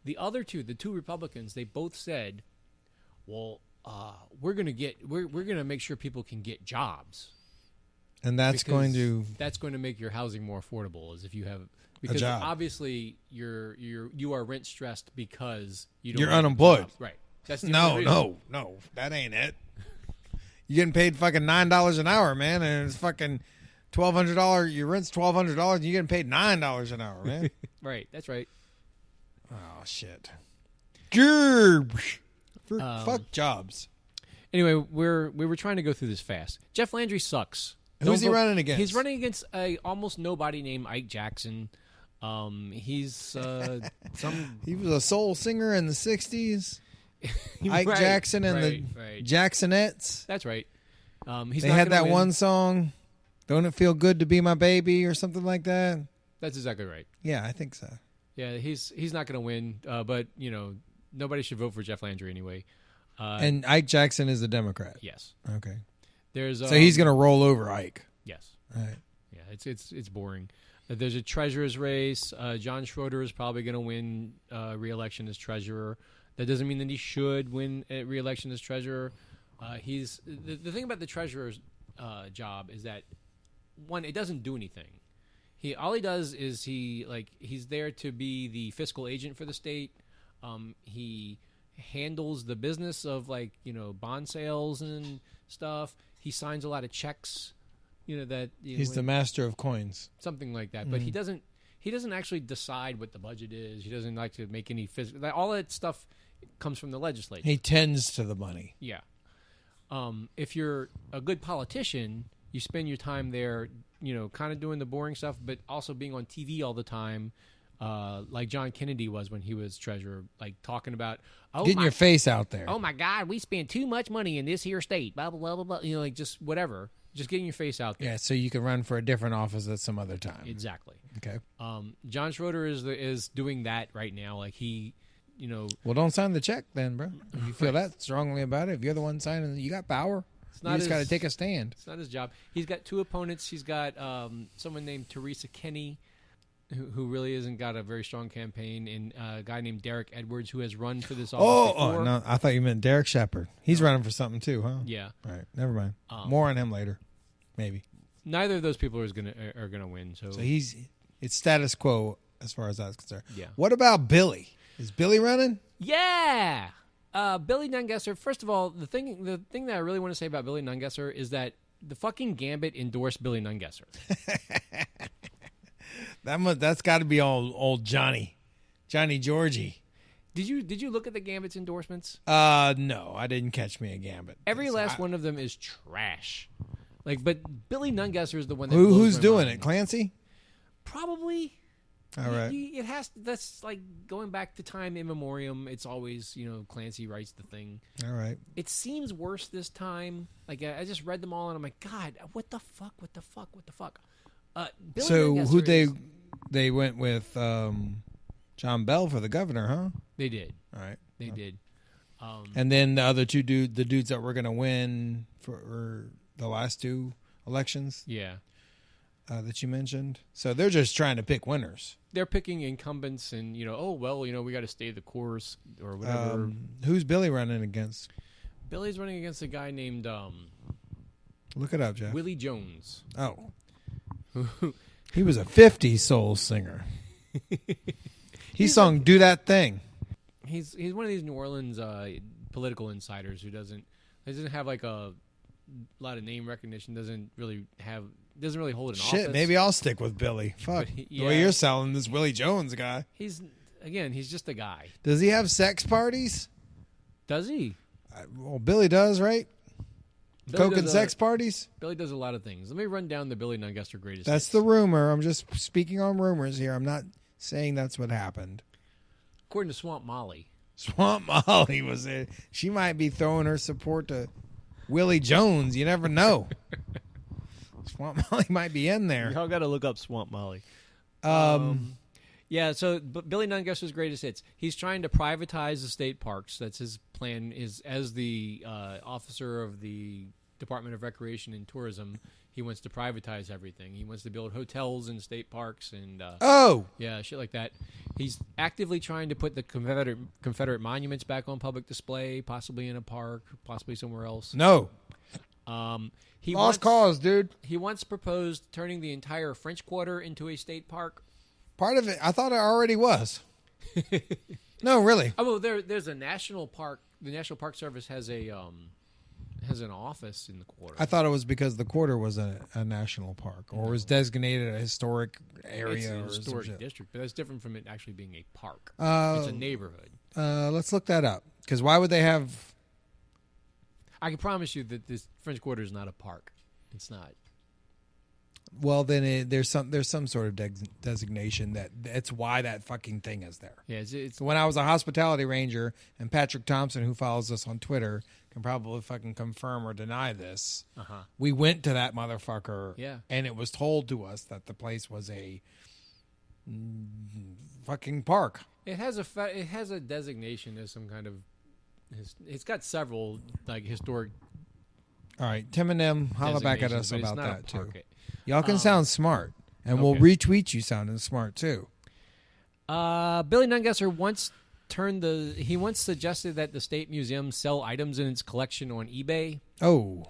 The two Republicans, they both said, well, we're going to make sure people can get jobs. And that's going to make your housing more affordable, as if you have, because a job. Obviously you are rent stressed because you're unemployed. Right. That's the no, that ain't it. You're getting paid fucking $9 an hour, man, and it's fucking $1,200. Your rent's $1,200, and you're getting paid $9 an hour, man. Right, that's right. Oh shit. Fuck jobs. Anyway, we were trying to go through this fast. Jeff Landry sucks. Who's he running against? He's running against a almost nobody named Ike Jackson. He's He was a soul singer in the '60s. Ike Right, Jackson and the Jacksonettes. That's right. They had that one song, "Don't It Feel Good to Be My Baby" or something like that. That's exactly right. Yeah, I think so. Yeah, he's not going to win, but nobody should vote for Jeff Landry anyway. And Ike Jackson is a Democrat. Yes. Okay. So he's going to roll over Ike. Yes. All right. Yeah, it's boring. There's a treasurer's race. John Schroeder is probably going to win re-election as treasurer. That doesn't mean that he should win re-election as treasurer. He's the thing about the treasurer's job is that, one, it doesn't do anything. All he does is he's there to be the fiscal agent for the state. He handles the business of bond sales and stuff. He signs a lot of checks. He's the master of coins, something like that. But he doesn't actually decide what the budget is. He doesn't like to make any all that stuff comes from the legislature. He tends to the money. Yeah. If you're a good politician, you spend your time there, kind of doing the boring stuff, but also being on TV all the time, like John Kennedy was when he was treasurer, like talking about getting your face out there. Oh my God, we spend too much money in this here state. Blah blah blah blah. Like just whatever, just getting your face out there. Yeah, so you can run for a different office at some other time. Exactly. Okay. John Schroeder is doing that right now. Like he. Well, don't sign the check then, bro. If you feel that strongly about it, if you're the one signing, you got power. You just got to take a stand. It's not his job. He's got two opponents. He's got someone named Teresa Kenny, who really hasn't got a very strong campaign, and a guy named Derek Edwards, who has run for this office before. Oh, no, I thought you meant Derek Shepard. He's running for something too, huh? Yeah. All right, never mind. More on him later, maybe. Neither of those people are gonna win. So it's status quo as far as that's concerned. Yeah. What about Billy? Is Billy running? Yeah. Billy Nungesser. First of all, the thing that I really want to say about Billy Nungesser is that the fucking Gambit endorsed Billy Nungesser. That's got to be old Johnny Georgie. Did you look at the Gambit's endorsements? No, I didn't catch me a Gambit. Every last one of them is trash. Like, but Billy Nungesser is the one that Who's blows my doing mind. it? Clancy? Probably. All right. It has. That's like going back to time immemorial. It's always Clancy writes the thing. All right. It seems worse this time. Like I just read them all and I'm like, God, what the fuck? Billy So Nungesser who they went with John Bell for the governor, huh? They did. All right. They did. And then the other two the dudes that were going to win for the last two elections Yeah. that you mentioned. So they're just trying to pick winners. They're picking incumbents and, we got to stay the course or whatever. Who's Billy running against? Billy's running against a guy named Look it up, Jeff. Willie Jones. Oh. He was a 50s soul singer. He sung Do That Thing. He's one of these New Orleans political insiders who doesn't have like a lot of name recognition, doesn't really hold an office. Shit, maybe I'll stick with Billy. Fuck. The way you're selling this Willie Jones guy. He's just a guy. Does he have sex parties? Does he? Well, Billy does, right? Billy Coke does and sex parties? Billy does a lot of things. Let me run down the Billy Nungesser greatest That's hits. the rumor. I'm just speaking on rumors here. I'm not saying that's what happened. According to Swamp Molly. Swamp Molly was it. She might be throwing her support to Willie Jones. You never know. Swamp Molly might be in there. Y'all got to look up Swamp Molly. Yeah, so Billy Nungesser's greatest hits. He's trying to privatize the state parks. That's his plan. Is as the officer of the Department of Recreation and Tourism, he wants to privatize everything. He wants to build hotels in state parks and yeah, shit like that. He's actively trying to put the Confederate monuments back on public display, possibly in a park, possibly somewhere else. No. Lost cause, dude. He once proposed turning the entire French Quarter into a state park. Part of it, I thought it already was. No, really. Oh, well, there's a national park. The National Park Service has an office in the quarter. I thought it was because the quarter was a national park or was designated a historic area It's or a historic some shit. district, but that's different from it actually being a park. It's a neighborhood. Let's look that up. Because why would they have... I can promise you that this French Quarter is not a park. It's not. Well, then there's some sort of designation that's why that fucking thing is there. Yeah, it's When I was a hospitality ranger, and Patrick Thompson, who follows us on Twitter, can probably fucking confirm or deny this. We went to that motherfucker, and it was told to us that the place was a fucking park. It has a designation as some kind of. It's got several like historic. All right, Tim and M, holla back at us designations, but it's about not a that too. park. Y'all can sound smart, and we'll retweet you sounding smart too. Billy Nungesser once suggested that the state museum sell items in its collection on eBay. Oh,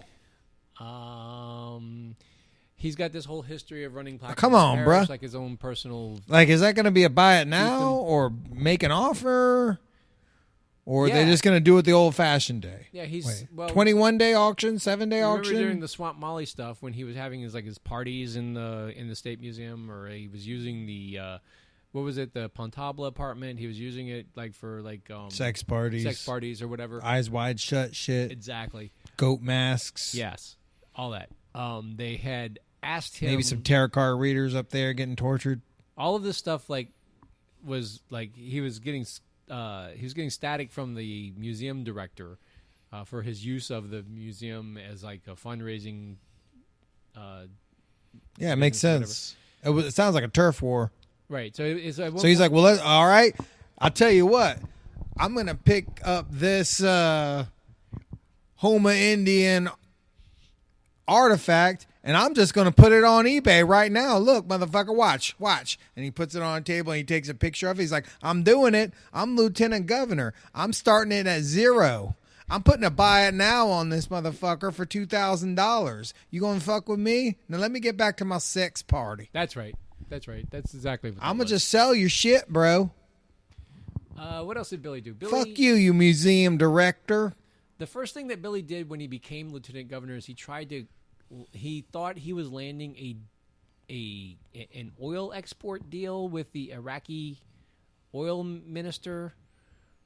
he's got this whole history of running placards. Come on, in Paris, bruh. like his own personal. like is that going to be a buy it now or make an offer, or are they just going to do it the old-fashioned day? Yeah, he's 21-day auction, 7-day remember auction. during the Swamp Molly stuff when he was having his parties in the state museum, or he was using the what was it, the Pontabla apartment? He was using it like for sex parties or whatever. Eyes wide shut shit. Exactly. Goat masks. Yes, all that. They had asked him Maybe some tarot card readers up there getting tortured. all of this stuff was he was getting static from the museum director for his use of the museum as like a fundraising. Yeah, it makes sense. It sounds like a turf war. Right. So he's like, well, all right. I'll tell you what. I'm gonna pick up this Houma Indian artifact, and I'm just going to put it on eBay right now. Look, motherfucker, watch. And he puts it on a table, and he takes a picture of it. He's like, I'm doing it. I'm lieutenant governor. I'm starting it at $0. I'm putting a buy it now on this motherfucker for $2,000. You going to fuck with me? Now let me get back to my sex party. That's right. That's exactly what I'm going to just sell your shit, bro. What else did Billy do? Fuck you museum director. The first thing that Billy did when he became lieutenant governor is he thought he was landing an oil export deal with the Iraqi oil minister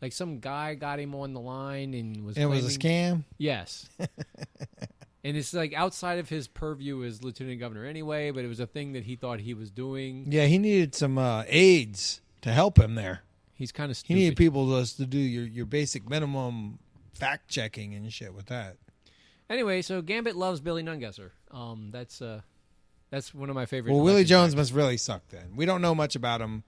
Like some guy got him on the line and was. It was a scam. Yes. And it's like outside of his purview as lieutenant governor anyway, but it was a thing that he thought he was doing. Yeah, he needed some aides to help him there. He's kind of He stupid. needed people just to do your basic minimum fact checking and shit with that. Anyway, so Gambit loves Billy Nungesser. That's one of my favorite. Well, Willie election Jones facts. must really suck then. We don't know much about him.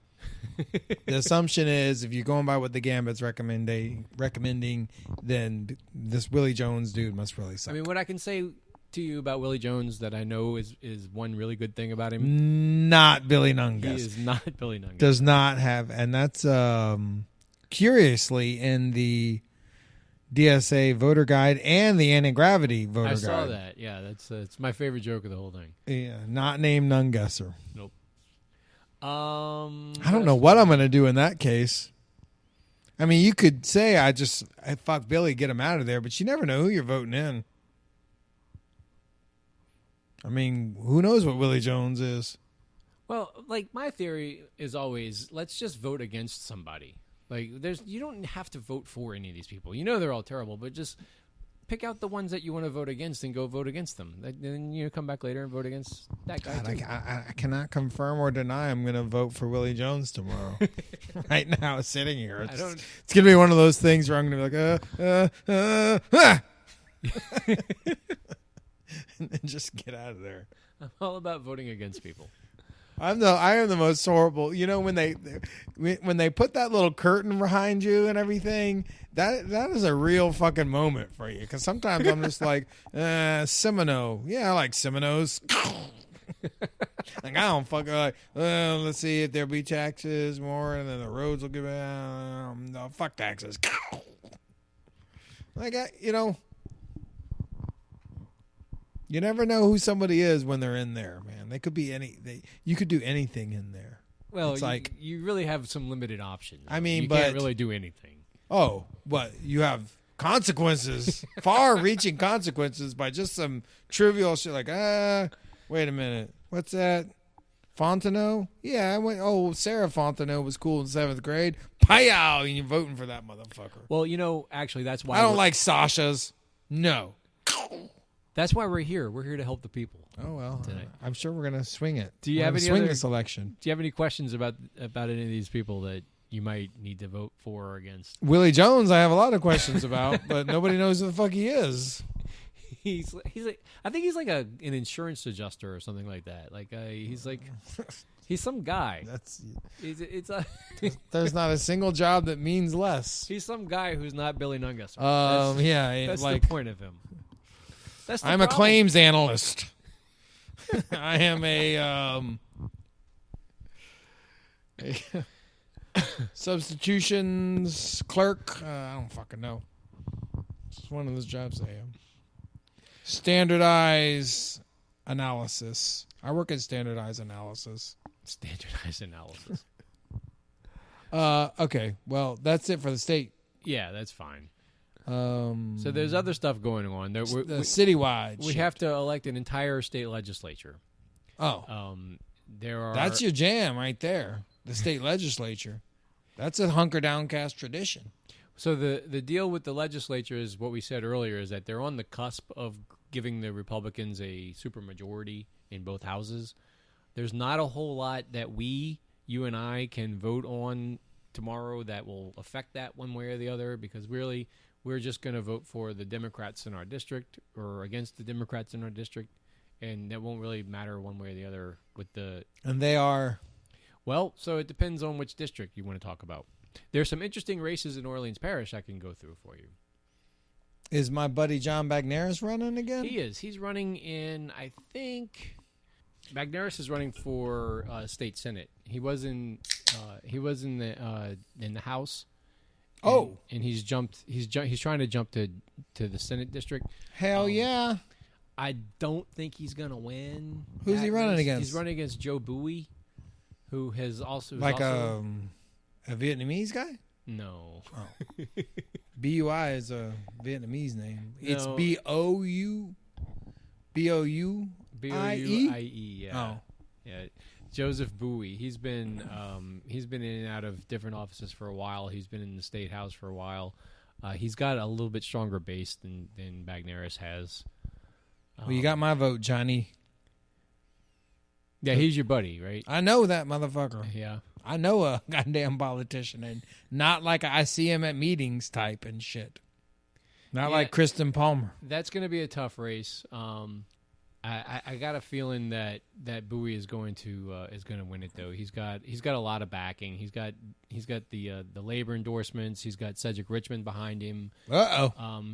The assumption is if you're going by what the Gambit's recommending, then this Willie Jones dude must really suck. I mean, what I can say to you about Willie Jones that I know is one really good thing about him. Not Billy He Nungas. is not Billy Nungesser. Does not have, and that's curiously in the DSA voter guide and the anti-gravity voter I guide. saw that. Yeah, that's it's my favorite joke of the whole thing. Yeah, not named Nungesser. Nope. I don't know what I'm going to do in that case. I mean, you could say I fuck Billy, get him out of there, but you never know who you're voting in. I mean, who knows what Willie Jones is? Well, like my theory is always let's just vote against somebody. Like you don't have to vote for any of these people. You know they're all terrible, but just pick out the ones that you want to vote against and go vote against them. Then you come back later and vote against that guy. God, too. I cannot confirm or deny I'm going to vote for Willie Jones tomorrow. Right now, sitting here, it's going to be one of those things where I'm going to be like, and then just get out of there. I'm all about voting against people. I am the most horrible. You know when they put that little curtain behind you and everything, that is a real fucking moment for you. Because sometimes I'm just like Seminole. Yeah, I like Seminoles. Like I don't fucking like. Let's see if there'll be taxes more, and then the roads will give no fuck taxes. Like you never know who somebody is when they're in there, man. They could be you could do anything in there. Well, it's like you really have some limited options. I mean, you but can't really do anything. Oh, but you have consequences, far-reaching consequences by just some trivial shit like, wait a minute, what's that? Fontenot? Yeah, I went. Oh, Sarah Fontenot was cool in 7th grade. Pow! And you're voting for that motherfucker. Well, actually, that's why I don't like Sasha's. No. That's why we're here. We're here to help the people. Oh well, tonight. I'm sure we're gonna swing it. Do you have any swing other this election? Do you have any questions about any of these people that you might need to vote for or against? Willie Jones, I have a lot of questions about, but nobody knows who the fuck he is. He's like I think he's like an insurance adjuster or something like that. Like he's some guy. There's not a single job that means less. He's some guy who's not Billy Nungesser. That's like the point of him. I'm a claims analyst. I am a substitutions clerk. I don't fucking know. It's one of those jobs I am. Standardize analysis. I work in standardized analysis. Standardized analysis. Okay. Well, that's it for the state. Yeah, that's fine. So there's other stuff going on. Citywide. We have to elect an entire state legislature. Oh. That's your jam right there. The state legislature. That's a hunker downcast tradition. So the deal with the legislature is what we said earlier is that they're on the cusp of giving the Republicans a supermajority in both houses. There's not a whole lot that you and I can vote on tomorrow that will affect that one way or the other because really we're just going to vote for the Democrats in our district or against the Democrats in our district, and that won't really matter one way or the other with the... And they are... Well, so it depends on which district you want to talk about. There's some interesting races in Orleans Parish I can go through for you. Is my buddy John Bagneris running again? He is. He's running in, I think... Bagneris is running for state senate. He was in the House. And he's jumped. He's trying to jump to the Senate district. Hell yeah! I don't think he's gonna win. Who's he running against? He's running against Joe Bowie, who has also a Vietnamese guy. No. Oh. BUI is a Vietnamese name. No. It's BOU. BOUIE. BOUIE. Yeah. Oh. Yeah. Joseph Bowie. He's been in and out of different offices for a while. He's been in the State House for a while. He's got a little bit stronger base than Bagneris has. Well, you got my vote, Johnny. Yeah, he's your buddy, right? I know that motherfucker. Yeah. I know a goddamn politician, and not like I see him at meetings type and shit. Not like Kristen Palmer. That's going to be a tough race. I got a feeling that Bowie is going to win it though. He's got a lot of backing. He's got the labor endorsements. He's got Cedric Richmond behind him.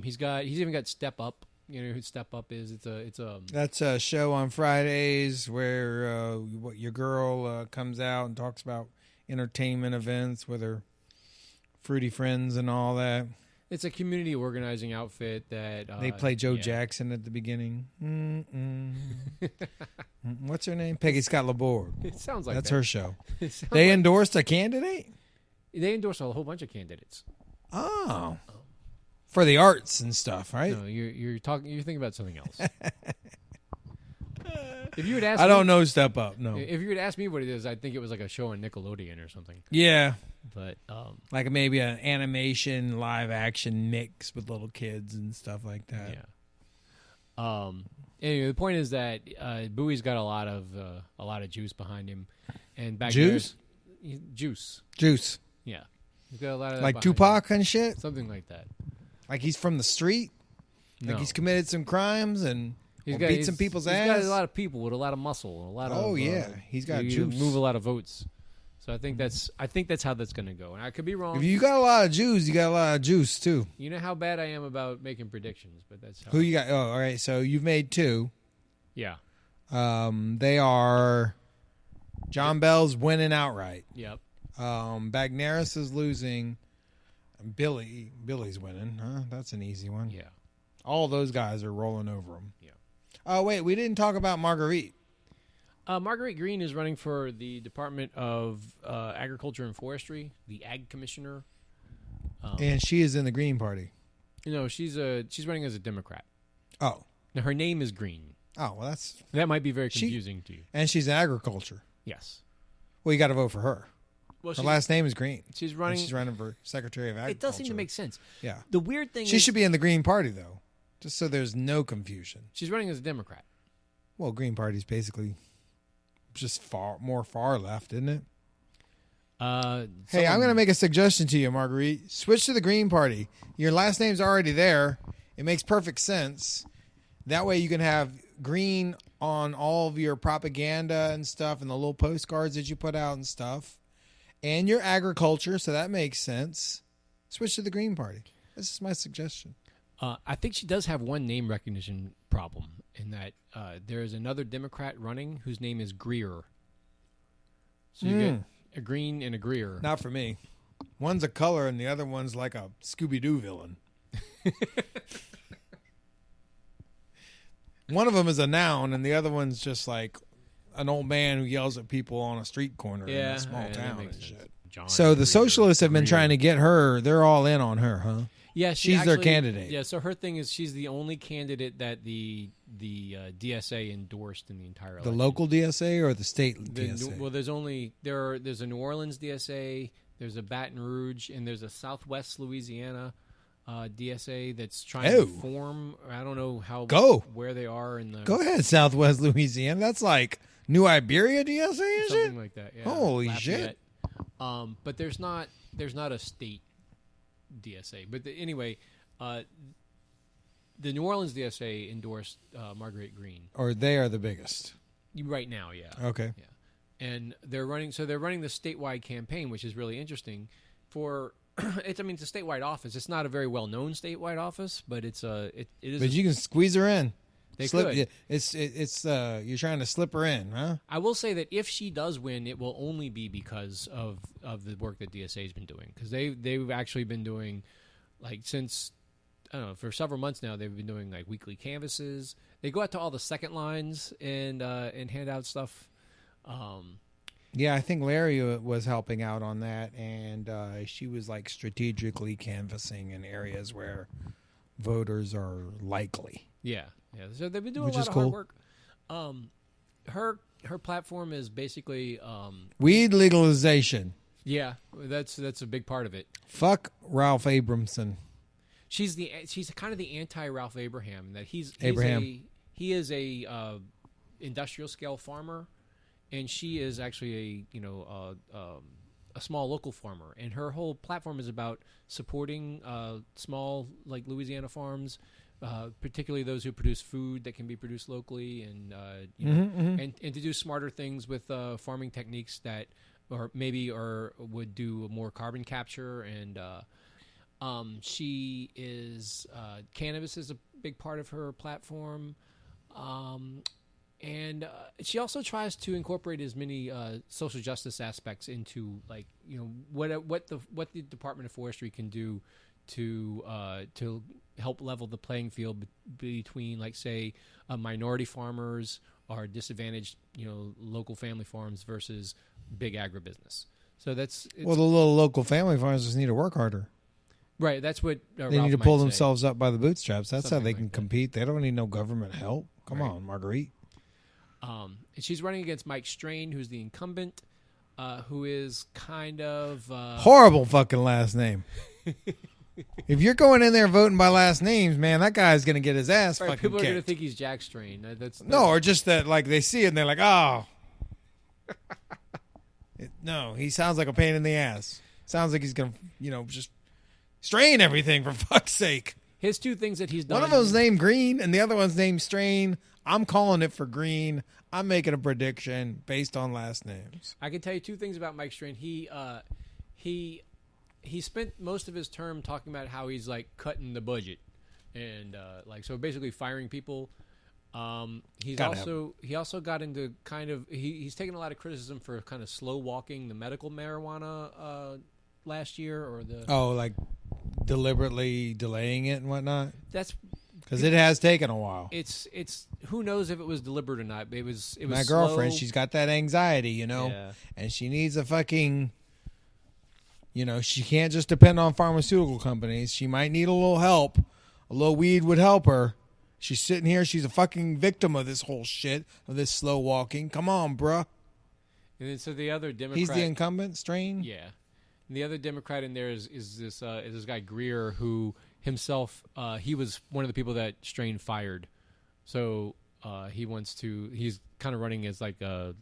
He's even got Step Up. You know who Step Up is? That's a show on Fridays where your girl comes out and talks about entertainment events with her fruity friends and all that. It's a community organizing outfit that they play Joe Jackson at the beginning. What's her name? Peggy Scott Laborde. It sounds like that's that. her show. They endorsed a candidate. They endorsed a whole bunch of candidates. Oh. For the arts and stuff, right? No, you're thinking about something else. If you would ask, I don't know Step Up. No. If you would ask me what it is, I'd think it was like a show on Nickelodeon or something. Yeah, but like maybe an animation live action mix with little kids and stuff like that. Yeah. Anyway, the point is that Bowie's got a lot of juice behind him, and back juice. Yeah, he's got a lot of that like Tupac him. And shit. Something like that. Like he's from the street. No. Like he's committed some crimes and beat some people's ass. He's got a lot of people with a lot of muscle, he's got juice. Move a lot of votes. So I think that's how that's going to go. And I could be wrong. If you got a lot of Jews, you got a lot of juice too. You know how bad I am about making predictions, but that's how. Who you got? Oh, all right. So you've made two. Yeah. They are John Bell's winning outright. Yep. Bagneris is losing. Billy's winning. Huh? That's an easy one. Yeah. All those guys are rolling over him. Yeah. Oh, wait. We didn't talk about Marguerite. Marguerite Green is running for the Department of Agriculture and Forestry, the Ag Commissioner. And she is in the Green Party. She's running as a Democrat. Oh. Now, her name is Green. Oh, well, that might be very confusing to you. And she's in agriculture. Yes. Well, you got to vote for her. Well, her last name is Green. She's running for Secretary of Agriculture. It does seem to make sense. Yeah. The weird thing she should be in the Green Party, though, just so there's no confusion. She's running as a Democrat. Well, Green Party's basically just far left, isn't it? Hey, I'm going to make a suggestion to you, Marguerite. Switch to the Green Party. Your last name's already there. It makes perfect sense. That way you can have green on all of your propaganda and stuff and the little postcards that you put out and stuff. And your agriculture, so that makes sense. Switch to the Green Party. This is my suggestion. I think she does have one name recognition problem in that there is another Democrat running whose name is Greer. So you get a Green and a Greer. Not for me. One's a color and the other one's like a Scooby-Doo villain. One of them is a noun and the other one's just like an old man who yells at people on a street corner in a small town and shit. So the socialists have been trying to get her. They're all in on her, huh? Yeah, she's their candidate. Yeah, so her thing is she's the only candidate that the DSA endorsed in the entire election. The local DSA or the state DSA? Well, there's a New Orleans DSA, there's a Baton Rouge, and there's a Southwest Louisiana DSA that's trying to form. I don't know where they are in the. Go ahead, Southwest Louisiana. That's like New Iberia DSA and shit? Something like that. Yeah. Holy shit! But there's not a state DSA. But anyway, the New Orleans DSA endorsed Marguerite Green. Or they are the biggest right now. Yeah. Okay. Yeah, and they're running the statewide campaign, which is really interesting. It's a statewide office. It's not a very well known statewide office, but it is. But you can squeeze her in. They could. It's you're trying to slip her in, huh? I will say that if she does win, it will only be because of the work that DSA has been doing, because they've actually been doing, like, since I don't know, for several months now, they've been doing like weekly canvases. They go out to all the second lines and hand out stuff. Yeah, I think Larry was helping out on that, and she was like strategically canvassing in areas where voters are likely. Yeah. So they've been doing a lot of hard work. her platform is basically, Weed legalization. yeah, that's a big part of it. Fuck Ralph Abramson. She's kind of the anti Ralph Abraham. That he is a industrial scale farmer, and she is actually a small local farmer, and her whole platform is about supporting small like Louisiana farms, particularly those who produce food that can be produced locally, and and to do smarter things with farming techniques that would do more carbon capture. And she is cannabis is a big part of her platform. And she also tries to incorporate as many social justice aspects into, like, what the Department of Forestry can do to help level the playing field between, like, say, minority farmers or disadvantaged, local family farms versus big agribusiness. So the little local family farmers just need to work harder. Right. That's what they Ralph need to pull might say. themselves up by the bootstraps. That's Something how they like can that. compete. They don't need no government help. Come Right. on, Marguerite. And she's running against Mike Strain, who's the incumbent, who is kind of Horrible fucking last name. If you're going in there voting by last names, man, that guy's going to get his ass right, fucking people are going to kicked. think he's Jack Strain. No, or just that, like, they see it and they're like, oh. No, he sounds like a pain in the ass. Sounds like he's going to, just strain everything, for fuck's sake. his two things that he's done. One of them's named Green and the other one's named Strain. I'm calling it for Green. I'm making a prediction based on last names. I can tell you two things about Mike Strain. He spent most of his term talking about how he's like cutting the budget and so basically firing people. He also got into kind of he's taken a lot of criticism for kind of slow walking the medical marijuana last year, or like deliberately delaying it and whatnot. That's because it has taken a while. It's who knows if it was deliberate or not. It was my girlfriend. slow. She's got that anxiety, Yeah. and she needs a fucking. She can't just depend on pharmaceutical companies. She might need a little help. A little weed would help her. She's sitting here. She's a fucking victim of this whole shit, of this slow walking. Come on, bruh. And then so the other Democrat. He's the incumbent, Strain? Yeah. And the other Democrat in there is this guy Greer, who himself he was one of the people that Strain fired. So he's kind of running as like a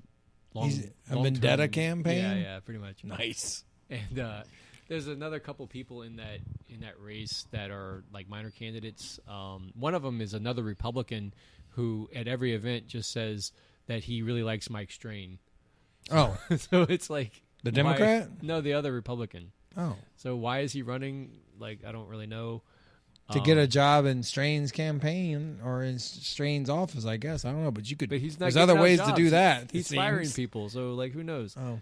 vendetta campaign? Yeah, pretty much. Nice. And there's another couple people in that race that are like minor candidates. One of them is another Republican who at every event just says that he really likes Mike Strain. Oh. So it's like The Democrat? No, the other Republican. Oh. So why is he running? Like, I don't really know. To get a job in Strain's campaign or in Strain's office, I guess. I don't know, but you could. But he's not there's giving other out ways jobs. to do that. He's firing people, so like, who knows? Oh.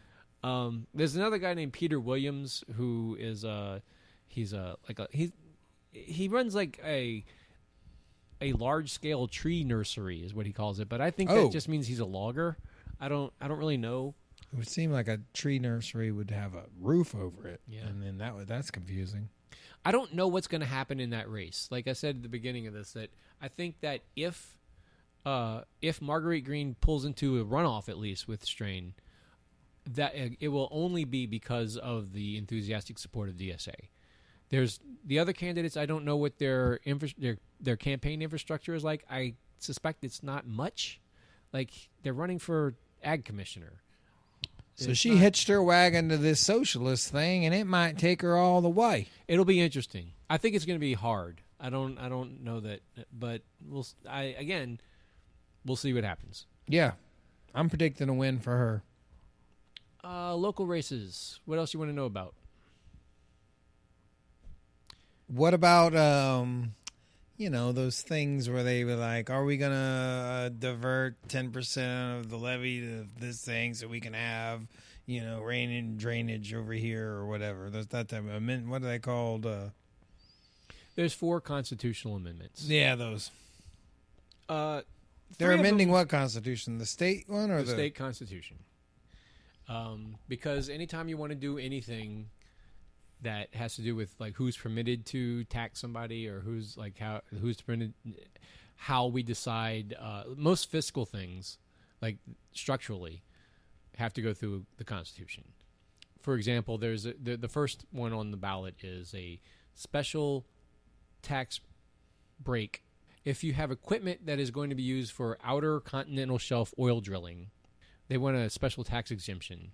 There's another guy named Peter Williams who is he runs like a large scale tree nursery is what he calls it, but I think that just means he's a logger. I don't really know. It would seem like a tree nursery would have a roof over it. Yeah. And then that's confusing. I don't know what's going to happen in that race. Like I said at the beginning of this, that I think that if Marguerite Green pulls into a runoff at least with Strain, that it will only be because of the enthusiastic support of DSA. There's the other candidates. I don't know what their campaign infrastructure is like. I suspect it's not much. Like, they're running for ag commissioner. So she hitched her wagon to this socialist thing, and it might take her all the way. It'll be interesting. I think it's going to be hard. I don't know that, but we'll see what happens. Yeah, I'm predicting a win for her. Local races. What else you want to know about? What about those things where they were like, are we gonna divert 10% of the levy to this thing so we can have rain and drainage over here or whatever? There's that type of amendment. What are they called? There's 4 constitutional amendments. Yeah, those. They're They're amending what constitution? The state one or the state constitution? Because anytime you want to do anything that has to do with like who's permitted to tax somebody or who's permitted, how we decide most fiscal things like structurally, have to go through the Constitution. For example, there's the first one on the ballot is a special tax break if you have equipment that is going to be used for outer continental shelf oil drilling. They want a special tax exemption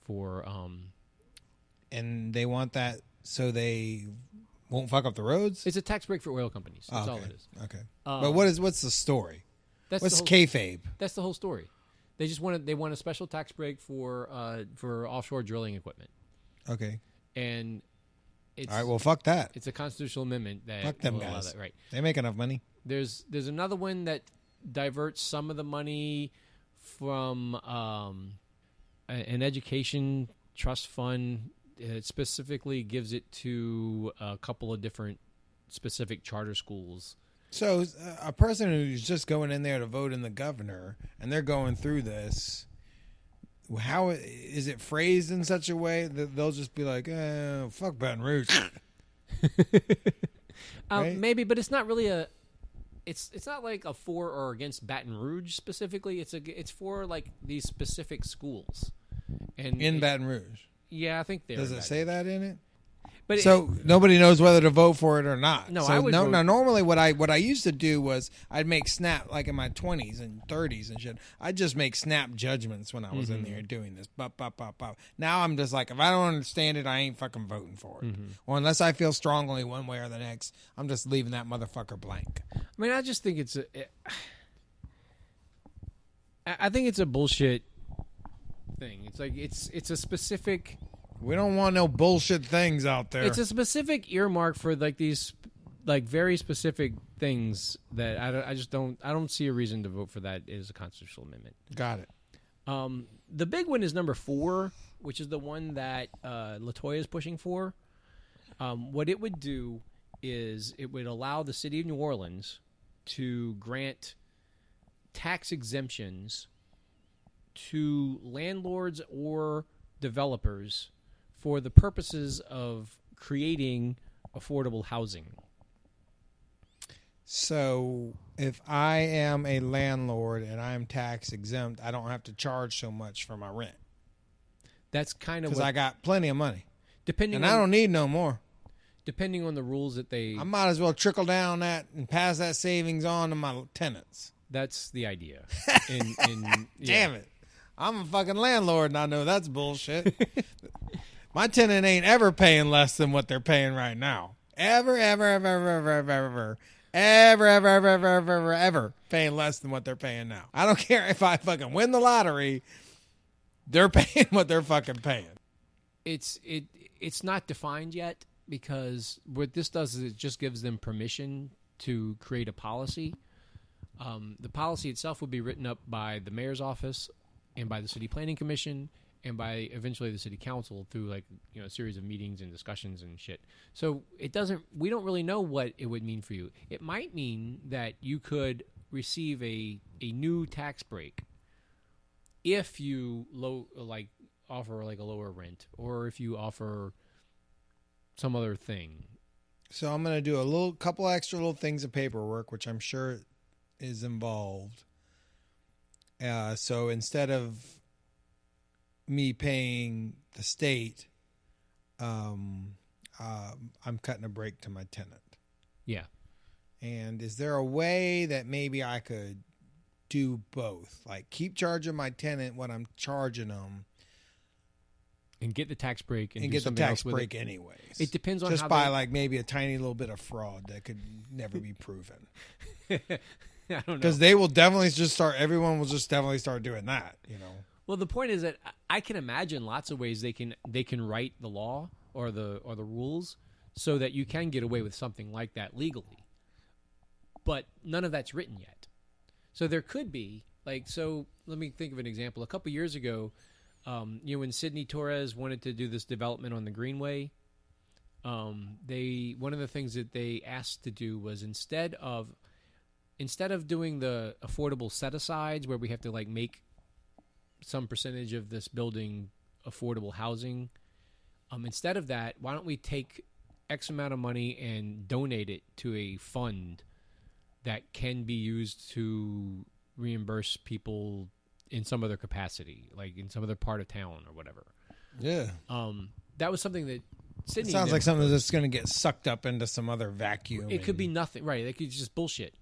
for. And they want that so they won't fuck up the roads? It's a tax break for oil companies. That's all it is. Okay. But what's the story? What's kayfabe? That's the whole story. They just want a special tax break for offshore drilling equipment. Okay. And it's all right. Well, fuck that. It's a constitutional amendment that fuck them will allow guys. that, right? They make enough money. There's another one that diverts some of the money from an education trust fund. It specifically gives it to a couple of different specific charter schools. So a person who's just going in there to vote in the governor, and they're going through this, how is it phrased in such a way that they'll just be like, fuck Baton Rouge? Right? Maybe, but it's not really it's not like a for or against Baton Rouge specifically. It's for like these specific schools. And in Baton Rouge. Yeah, I think there. Does it say that in it? But so nobody knows whether to vote for it or not. No, so I would vote. Now, normally what I used to do was I'd make snap, like in my 20s and 30s and shit. I'd just make snap judgments when I was in there doing this. Bop, bop, bop, bop. Now I'm just like, if I don't understand it, I ain't fucking voting for it. Or unless I feel strongly one way or the next, I'm just leaving that motherfucker blank. I mean, I just think I think it's a bullshit thing. It's like it's a specific. We don't want no bullshit things out there. It's a specific earmark for like these, like very specific things that I don't see a reason to vote for that as a constitutional amendment. Got it. The big one is number 4, which is the one that LaToya is pushing for. What it would do is it would allow the city of New Orleans to grant tax exemptions to landlords or developers for the purposes of creating affordable housing. So if I am a landlord and I'm tax exempt, I don't have to charge so much for my rent. That's kind of because I got plenty of money. I don't need no more. Depending on the rules that they... I might as well trickle down that and pass that savings on to my tenants. That's the idea. Damn it. I'm a fucking landlord and I know that's bullshit. My tenant ain't ever paying less than what they're paying right now. Ever paying less than what they're paying now. I don't care if I fucking win the lottery. They're paying what they're fucking paying. It's not defined yet because what this does is it just gives them permission to create a policy. The policy itself will be written up by the mayor's office and by the city planning commission and by eventually the city council through a series of meetings and discussions and shit. So we don't really know what it would mean for you. It might mean that you could receive a new tax break if you offer a lower rent or if you offer some other thing. So I'm going to do a couple extra little things of paperwork, which I'm sure is involved. So instead of me paying the state, I'm cutting a break to my tenant. Yeah. And is there a way that maybe I could do both? Like keep charging my tenant what I'm charging them. And get the tax break. And get the tax break anyways. It depends on just how by maybe a tiny little bit of fraud that could never be proven. I don't know. Because they will definitely everyone will just definitely start doing that, Well, the point is that I can imagine lots of ways they can write the law or the rules so that you can get away with something like that legally. But none of that's written yet. So there could be so let me think of an example. A couple years ago, when Sidney Torres wanted to do this development on the Greenway, one of the things that they asked to do was instead of doing the affordable set-asides where we have to make some percentage of this building affordable housing, instead of that, why don't we take X amount of money and donate it to a fund that can be used to reimburse people in some other capacity, like in some other part of town or whatever. Yeah. That was something that Sydney. It sounds like something that's going to get sucked up into some other vacuum. It could be nothing, right? It could just bullshit.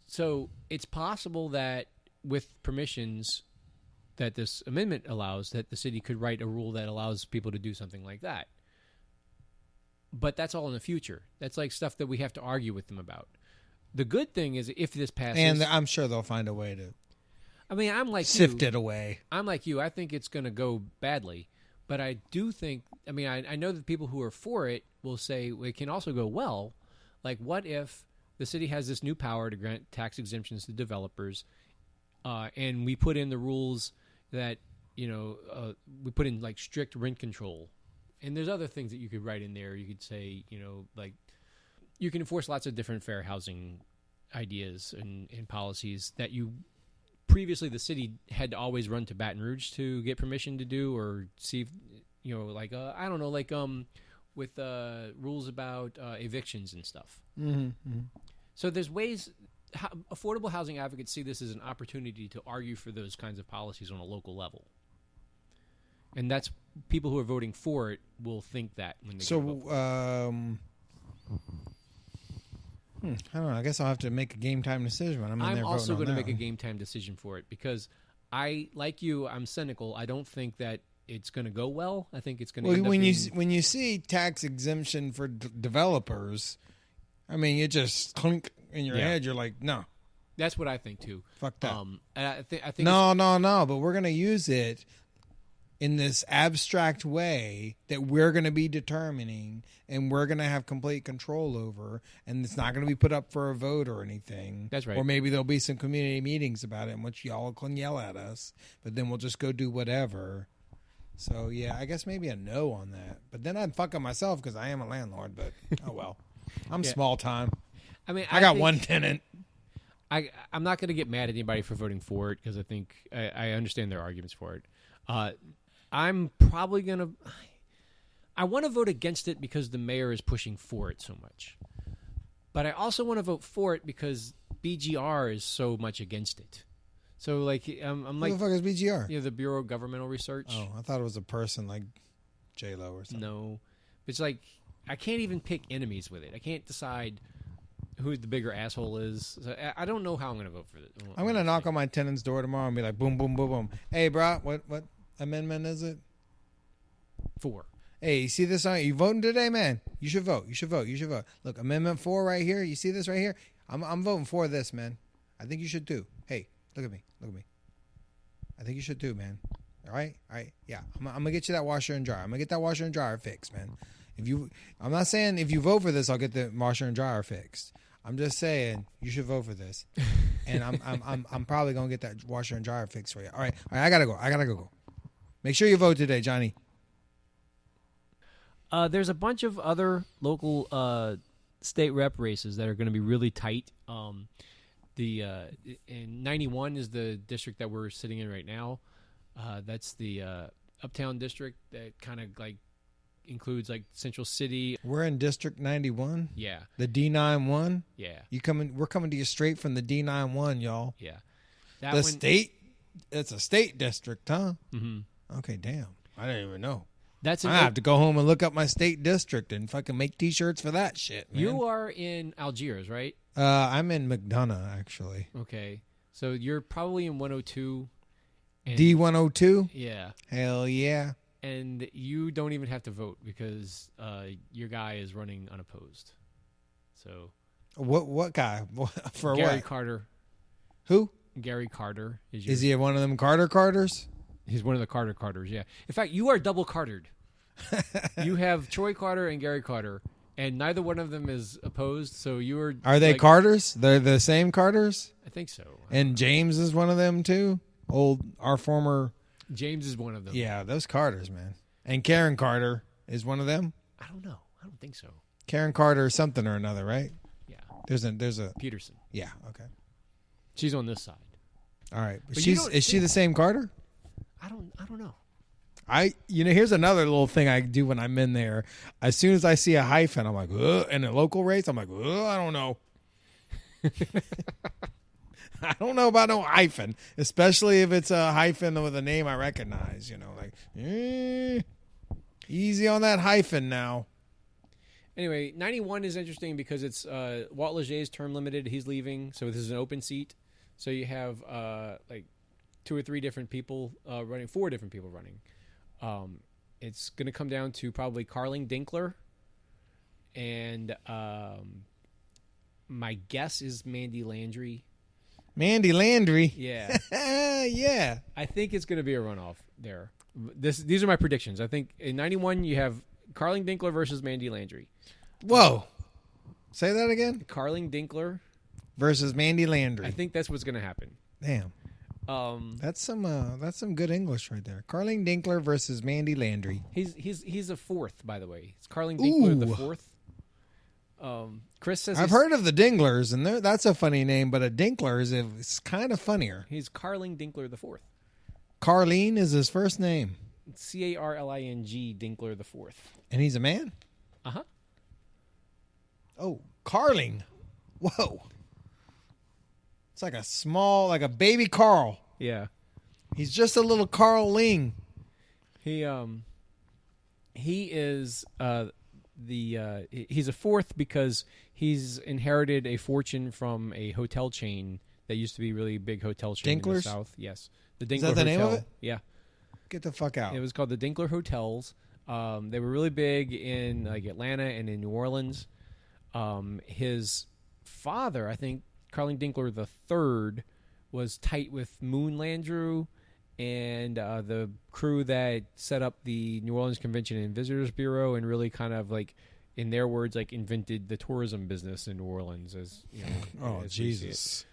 So it's possible that with permissions that this amendment allows, that the city could write a rule that allows people to do something like that. But that's all in the future. That's like stuff that we have to argue with them about. The good thing is if this passes... And I'm sure they'll find a way to I mean, I'm like sift you. it away. I'm like you. I think it's going to go badly. But I do think... I mean, I know that people who are for it will say it can also go well. Like, what if the city has this new power to grant tax exemptions to developers, and we put in the rules that, we put in, like, strict rent control. And there's other things that you could write in there. You could say, like, you can enforce lots of different fair housing ideas and policies that you previously the city had to always run to Baton Rouge to get permission to do, or see if, like, I don't know, like, with rules about evictions and stuff. Mm-hmm. So there's ways. Affordable housing advocates see this as an opportunity to argue for those kinds of policies on a local level. And that's people who are voting for it will think that when they vote for it. I don't know. I guess I'll have to make a game time decision when I'm in there. I'm also going to make a game time decision for it because like you, I'm cynical. I don't think that it's going to go well. I think it's going to. Well, when you see tax exemption for developers, I mean, it just clink in your head. You're like, no. That's what I think too. Fuck that. And I think no. But we're going to use it in this abstract way that we're going to be determining and we're going to have complete control over, and it's not going to be put up for a vote or anything. That's right. Or maybe there'll be some community meetings about it in which y'all can yell at us, but then we'll just go do whatever. So, yeah, I guess maybe a no on that. But then I'd fuck up myself because I am a landlord, but oh well. I'm small time. I mean, I got one tenant. I'm not going to get mad at anybody for voting for it because I think I understand their arguments for it. I'm probably going to... I want to vote against it because the mayor is pushing for it so much. But I also want to vote for it because BGR is so much against it. So, like, I'm like... Who the fuck is BGR? The Bureau of Governmental Research. Oh, I thought it was a person like J-Lo or something. No. It's like, I can't even pick enemies with it. I can't decide who the bigger asshole is. So I don't know how I'm going to vote for it. I'm going to knock on my tenant's door tomorrow and be like, boom, boom, boom, boom. Hey, bro, what amendment is it? 4. Hey, you see this on? You voting today, man? You should vote. You should vote. You should vote. Look, Amendment 4 right here. You see this right here? I'm voting for this, man. I think you should too. Hey, look at me. Look at me. I think you should too, man. All right? Yeah. I'm going to get you that washer and dryer. I'm going to get that washer and dryer fixed, man. I'm not saying if you vote for this, I'll get the washer and dryer fixed. I'm just saying you should vote for this. And I'm probably going to get that washer and dryer fixed for you. All right. I got to go. Make sure you vote today, Johnny. There's a bunch of other local state rep races that are going to be really tight. In 91 is the district that we're sitting in right now. That's the Uptown district that kind of like includes like Central City. We're in District 91. Yeah. The D91. Yeah. We're coming to you straight from the D91, y'all. Yeah. State. It's a state district, huh? Mm-hmm. Okay, damn. I didn't even know. I have to go home and look up my state district and fucking make T-shirts for that shit, man. You are in Algiers, right? I'm in McDonough, actually. Okay. So you're probably in 102. D102? Yeah. Hell yeah. And you don't even have to vote because your guy is running unopposed. So what guy? For Gary what? Carter. Who? Gary Carter. Is he one of them Carters? He's one of the Carters, yeah. In fact, you are double Cartered. You have Troy Carter and Gary Carter, and neither one of them is opposed, so you are... Are they Carters? They're the same Carters? I think so. And James is one of them, too? Our former... James is one of them. Yeah, those Carters, man. And Karen Carter is one of them? I don't know. I don't think so. Karen Carter is something or another, right? Yeah. There's a... Peterson. Yeah, okay. She's on this side. All right. Is she the same Carter? I don't know. Here's another little thing I do when I'm in there. As soon as I see a hyphen, I'm like, ugh. In a local race, I'm like, ugh, I don't know. I don't know about no hyphen, especially if it's a hyphen with a name I recognize. Easy on that hyphen now. Anyway, 91 is interesting because it's Walt Leger's term limited. He's leaving, so this is an open seat. So you have like 2 or 3 different people running, 4 different people running. It's going to come down to probably Carling Dinkler, and my guess is Mandy Landry. Mandy Landry. Yeah. Yeah. I think it's going to be a runoff there. These are my predictions. I think in 91 you have Carling Dinkler versus Mandy Landry. Whoa. Say that again? Carling Dinkler Versus Mandy Landry. I think that's what's going to happen. Damn. That's some good English right there. Carling Dinkler versus Mandy Landry. He's a 4th, by the way. It's Carling Dinkler the 4th. Chris says I've heard of the Dinglers, and that's a funny name, but a Dinkler is kind of funnier. He's Carling Dinkler the 4th. Carling is his first name. Carling Dinkler the 4th. And he's a man? Uh-huh. Oh, Carling. Whoa. It's like a baby Carl. Yeah. He's just a little Carling. He is he's a 4th because he's inherited a fortune from a hotel chain that used to be a really big hotel chain in the Dinklers? South. Yes. The Dinkler Is that the name Hotel. of it? Yeah. Get the fuck out. It was called the Dinkler Hotels. They were really big in like Atlanta and in New Orleans. His father, I think, Carling Dinkler III, was tight with Moon Landrew and the crew that set up the New Orleans Convention and Visitors Bureau, and really kind of like, in their words, like invented the tourism business in New Orleans. As you know, Oh, as we see it. Jesus.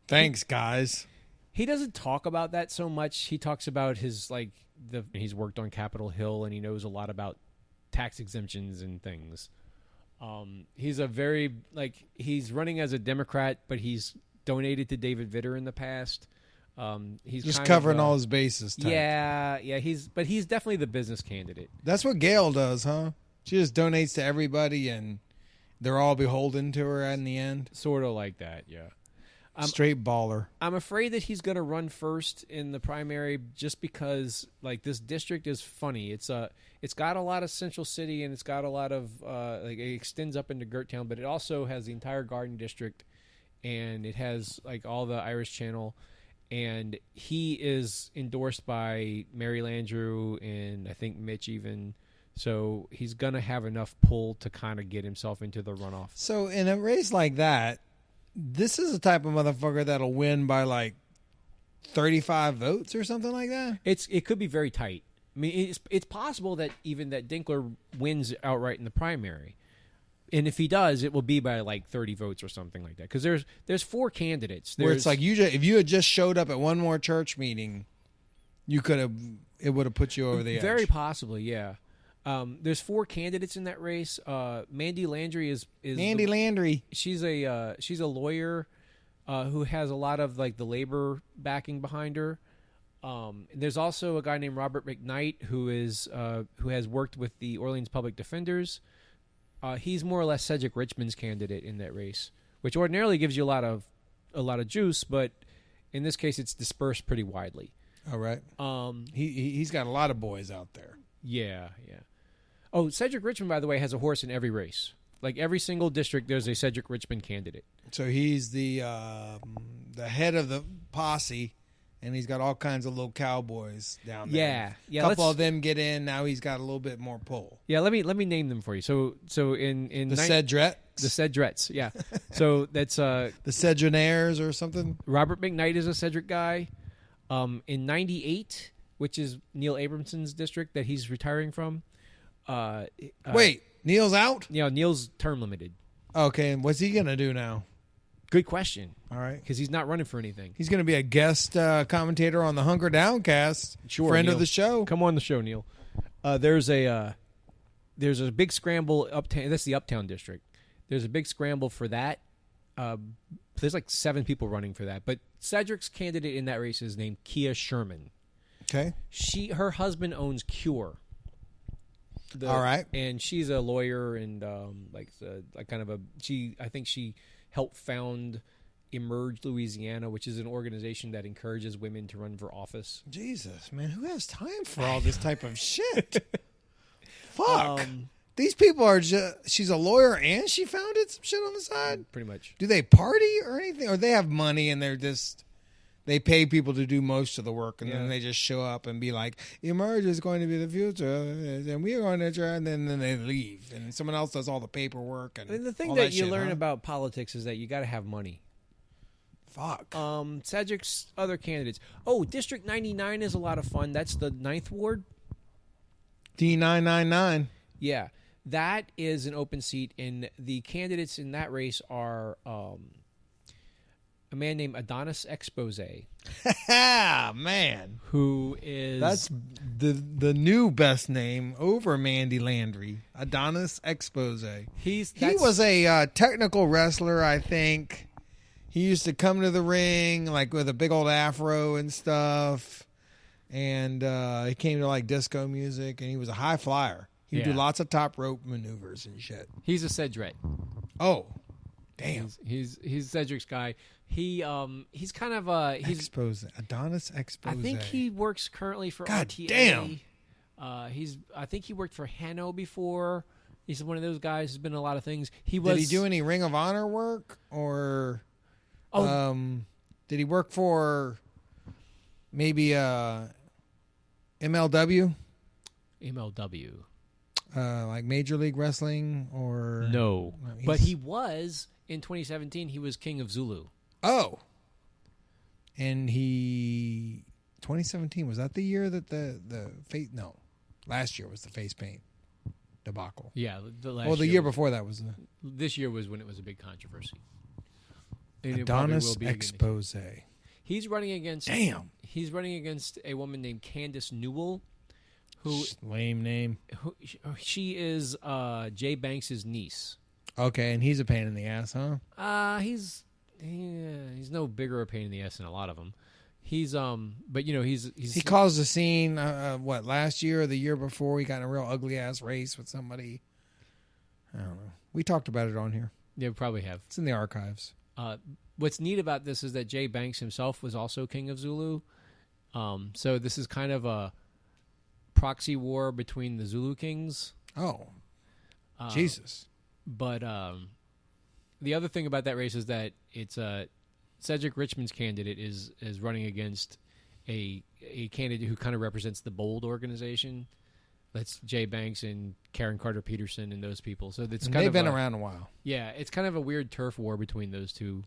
Thanks, guys. He doesn't talk about that so much. He talks about his he's worked on Capitol Hill, and he knows a lot about tax exemptions and things. He's a very he's running as a Democrat, but he's donated to David Vitter in the past. He's Just kind covering of, all his bases. Type. Yeah. He's definitely the business candidate. That's what Gail does, huh? She just donates to everybody, and they're all beholden to her in the end. Sort of like that, yeah. Straight baller. I'm afraid that he's going to run first in the primary just because this district is funny. It's got a lot of Central City, and it's got a lot of it extends up into Gerttown, but it also has the entire Garden District, and it has all the Irish Channel, and he is endorsed by Mary Landrew and I think Mitch even. So he's going to have enough pull to kind of get himself into the runoff. So in a race like that, this is the type of motherfucker that'll win by 35 votes or something like that. It could be very tight. I mean, it's possible that even that Dinkler wins outright in the primary, and if he does, it will be by 30 votes or something like that. Because there's 4 candidates. Where it's if you had just showed up at one more church meeting, it would have put you over the edge. Very possibly, yeah. There's 4 candidates in that race. Mandy Landry is Mandy Landry. She's a lawyer who has a lot of the labor backing behind her. There's also a guy named Robert McKnight who has worked with the Orleans Public Defenders. He's more or less Cedric Richmond's candidate in that race, which ordinarily gives you a lot of juice, but in this case it's dispersed pretty widely. All right. He's got a lot of boys out there. Yeah. Oh, Cedric Richmond, by the way, has a horse in every race. Every single district, there's a Cedric Richmond candidate. So he's the head of the posse, and he's got all kinds of little cowboys down there. Yeah. A couple of them get in. Now he's got a little bit more pull. Yeah, let me name them for you. So in the Cedrets. The Cedrets, yeah. So that's the Cedronaires or something. Robert McKnight is a Cedric guy. In 98, which is Neil Abramson's district that he's retiring from. Wait, Neil's out? Yeah, Neil's term limited. Okay, and what's he going to do now? Good question. All right. Because he's not running for anything. He's going to be a guest commentator on the Hunker Downcast. Sure, friend Neil. of the show. Come on the show, Neil. There's a big scramble uptown. That's the Uptown district. There's a big scramble for that. There's 7 people running for that. But Cedric's candidate in that race is named Kia Sherman. Okay. Her husband owns Cure. All right. And she's a lawyer and I think she helped found Emerge Louisiana, which is an organization that encourages women to run for office. Jesus, man, who has time for all this type of shit? Fuck. These people are just. She's a lawyer and she founded some shit on the side. Pretty much. Do they party or anything, or they have money and they're just? They pay people to do most of the work, and then they just show up and be like, Emerge is going to be the future, and we are going to try, and then they leave. And someone else does all the paperwork. And the thing all that you shit, learn about politics is that you got to have money. Fuck. Cedric's other candidates. Oh, District 99 is a lot of fun. That's the 9th Ward. D999. Yeah. That is an open seat, and the candidates in that race are... a man named Adonis Expose, man, who is that's the new best name over Mandy Landry. Adonis Expose. He was a technical wrestler, I think. He used to come to the ring like with a big old afro and stuff, and he came to like disco music, and he was a high flyer. He would do lots of top rope maneuvers and shit. He's a Cedret. Oh, damn! He's Cedric's guy. He's kind of Expose. Adonis Expose. I think he works currently for God RTA. Damn. I think he worked for Hanno before. He's one of those guys who's been in a lot of things. Did he do any Ring of Honor work, or did he work for maybe MLW? MLW. Like Major League Wrestling, or no, but he was in 2017. He was King of Zulu. Oh, and 2017, was that the year that the face? No, last year was the face paint debacle. Yeah, the year before that was this year was when it was a big controversy. Adonis Expose. He's running against. Damn. He's running against a woman named Candace Newell, who lame name. She is Jay Banks's niece. Okay, and he's a pain in the ass, huh? He's no bigger a pain in the ass than a lot of them. He's but he caused a scene. What, last year or the year before? He got in a real ugly ass race with somebody. I don't know. We talked about it on here. Yeah, we probably have. It's in the archives. What's neat about this is that Jay Banks himself was also King of Zulu. So this is kind of a proxy war between the Zulu kings. Oh, Jesus! But the other thing about that race is that it's Cedric Richmond's candidate is running against a candidate who kind of represents the Bold organization. That's Jay Banks and Karen Carter Peterson and those people. So it's they've been around a while. Yeah, it's kind of a weird turf war between those two.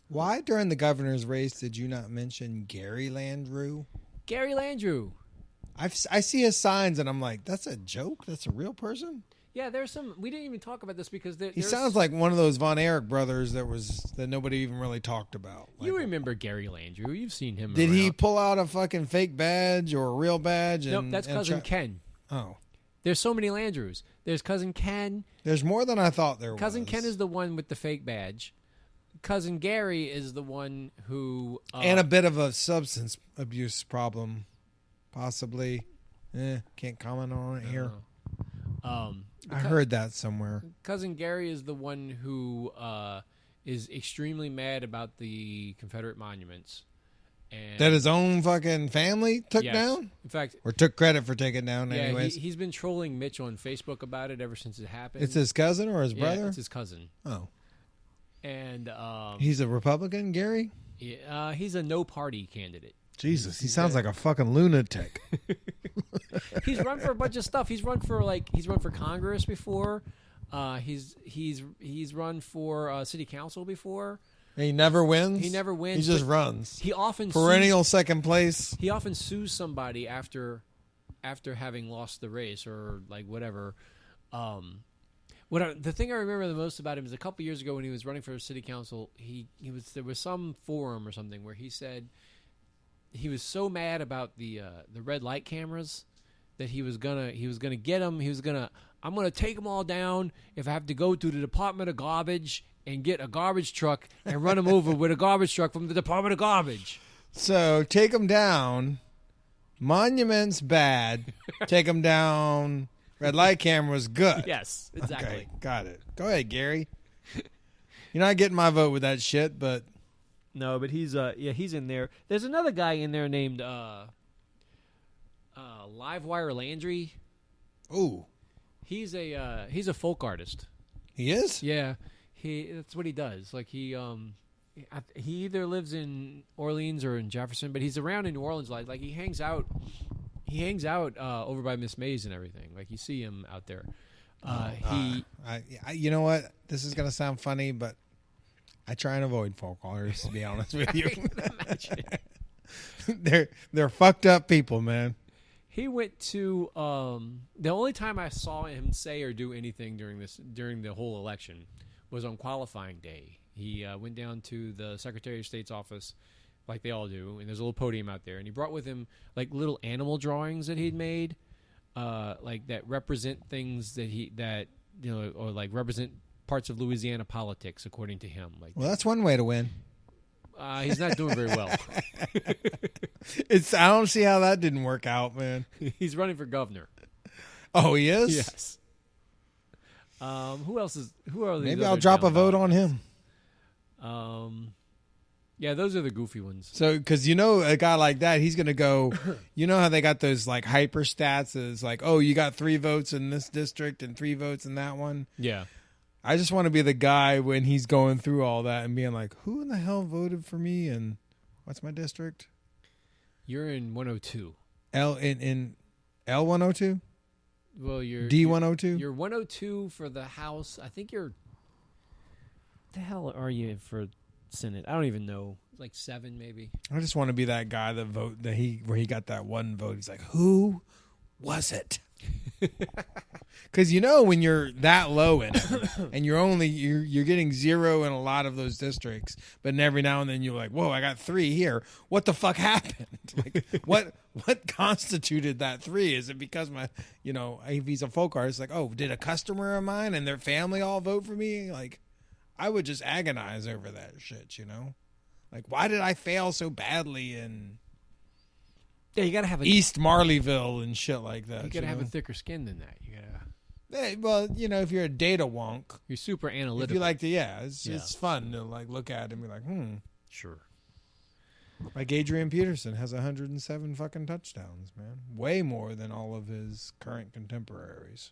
Why during the governor's race did you not mention Gary Landrew? Gary Landrew. I see his signs and I'm like, that's a joke? That's a real person? Yeah, there's some. We didn't even talk about this because he sounds like one of those Von Erich brothers that nobody even really talked about. You remember Gary Landrew? You've seen him. Did around. He pull out a fucking fake badge or a real badge? Nope, that's cousin Ken. Oh, there's so many Landrews. There's cousin Ken. There's more than I thought there was. Cousin Ken is the one with the fake badge. Cousin Gary is the one who and a bit of a substance abuse problem, possibly. Can't comment on it here. I heard that somewhere. Cousin Gary is the one who is extremely mad about the Confederate monuments. And that his own fucking family took down? In fact... Or took credit for taking it down anyways? He's been trolling Mitch on Facebook about it ever since it happened. It's his cousin or his brother? Yeah, it's his cousin. Oh. And he's a Republican, Gary? Yeah, he's a no-party candidate. Jesus, he sounds like a fucking lunatic. He's run for a bunch of stuff. He's run for Congress before. He's run for city council before. He never wins. He never wins. He just runs. He often perennial second place. He often sues somebody after having lost the race or like whatever. The thing I remember the most about him is a couple years ago when he was running for city council. There was some forum or something where he said he was so mad about the red light cameras that he was gonna get them. I'm gonna take them all down if I have to go to the Department of Garbage and get a garbage truck and run them over with a garbage truck from the Department of Garbage. So take them down. Monuments bad. Take them down. Red light camera was good. Yes, exactly. Okay, got it. Go ahead, Gary. You're not getting my vote with that shit, but No, but he's he's in there. There's another guy in there named Livewire Landry. ooh, He's a folk artist. he is? Yeah, that's what he does. Like he either lives in Orleans or in Jefferson, but he's around in New Orleans. Like he hangs out over by Miss Mays and everything. Like you see him out there. You know what? This is gonna sound funny, but I try and avoid folk artists. To be honest with you, they're fucked up people, man. He went to the only time I saw him say or do anything during the whole election was on qualifying day. He went down to the Secretary of State's office, like they all do, and there's a little podium out there, and he brought with him like little animal drawings that he'd made, like that represent things or like represent parts of Louisiana politics according to him. Like, Well, that's one way to win. he's not doing very well. I don't see how that didn't work out, man. He's running for governor. Oh, he is? Yes. Who else is? Who are these? Maybe other I'll drop a down vote on politics? him. Yeah, those are the goofy ones. So, because a guy like that, he's going to go, you know how they got those like hyper stats is like, oh, you got 3 votes in this district and 3 votes in that one. Yeah. I just want to be the guy when he's going through all that and being like, who in the hell voted for me and what's my district? You're in 102. In L102? Well, you're D102? You're 102 for the House. I think you're. The hell are you for Senate? I don't even know. Like 7, maybe. I just want to be that guy where he got that one vote. He's like, who was it? Because when you're that low in it, and you're getting 0 in a lot of those districts, but every now and then you're like, whoa, I got 3 here. What the fuck happened? Like, what constituted that 3? Is it because if he's a folk artist, like, oh, did a customer of mine and their family all vote for me? Like, I would just agonize over that shit, Like, why did I fail so badly in Yeah, you gotta have East Marleyville and shit like that? You gotta have a thicker skin than that. You gotta. Hey, well, if you're a data wonk, You're super analytical. if you like to, it's fun to like look at it and be like, Sure. Like Adrian Peterson has 107 fucking touchdowns, man, way more than all of his current contemporaries.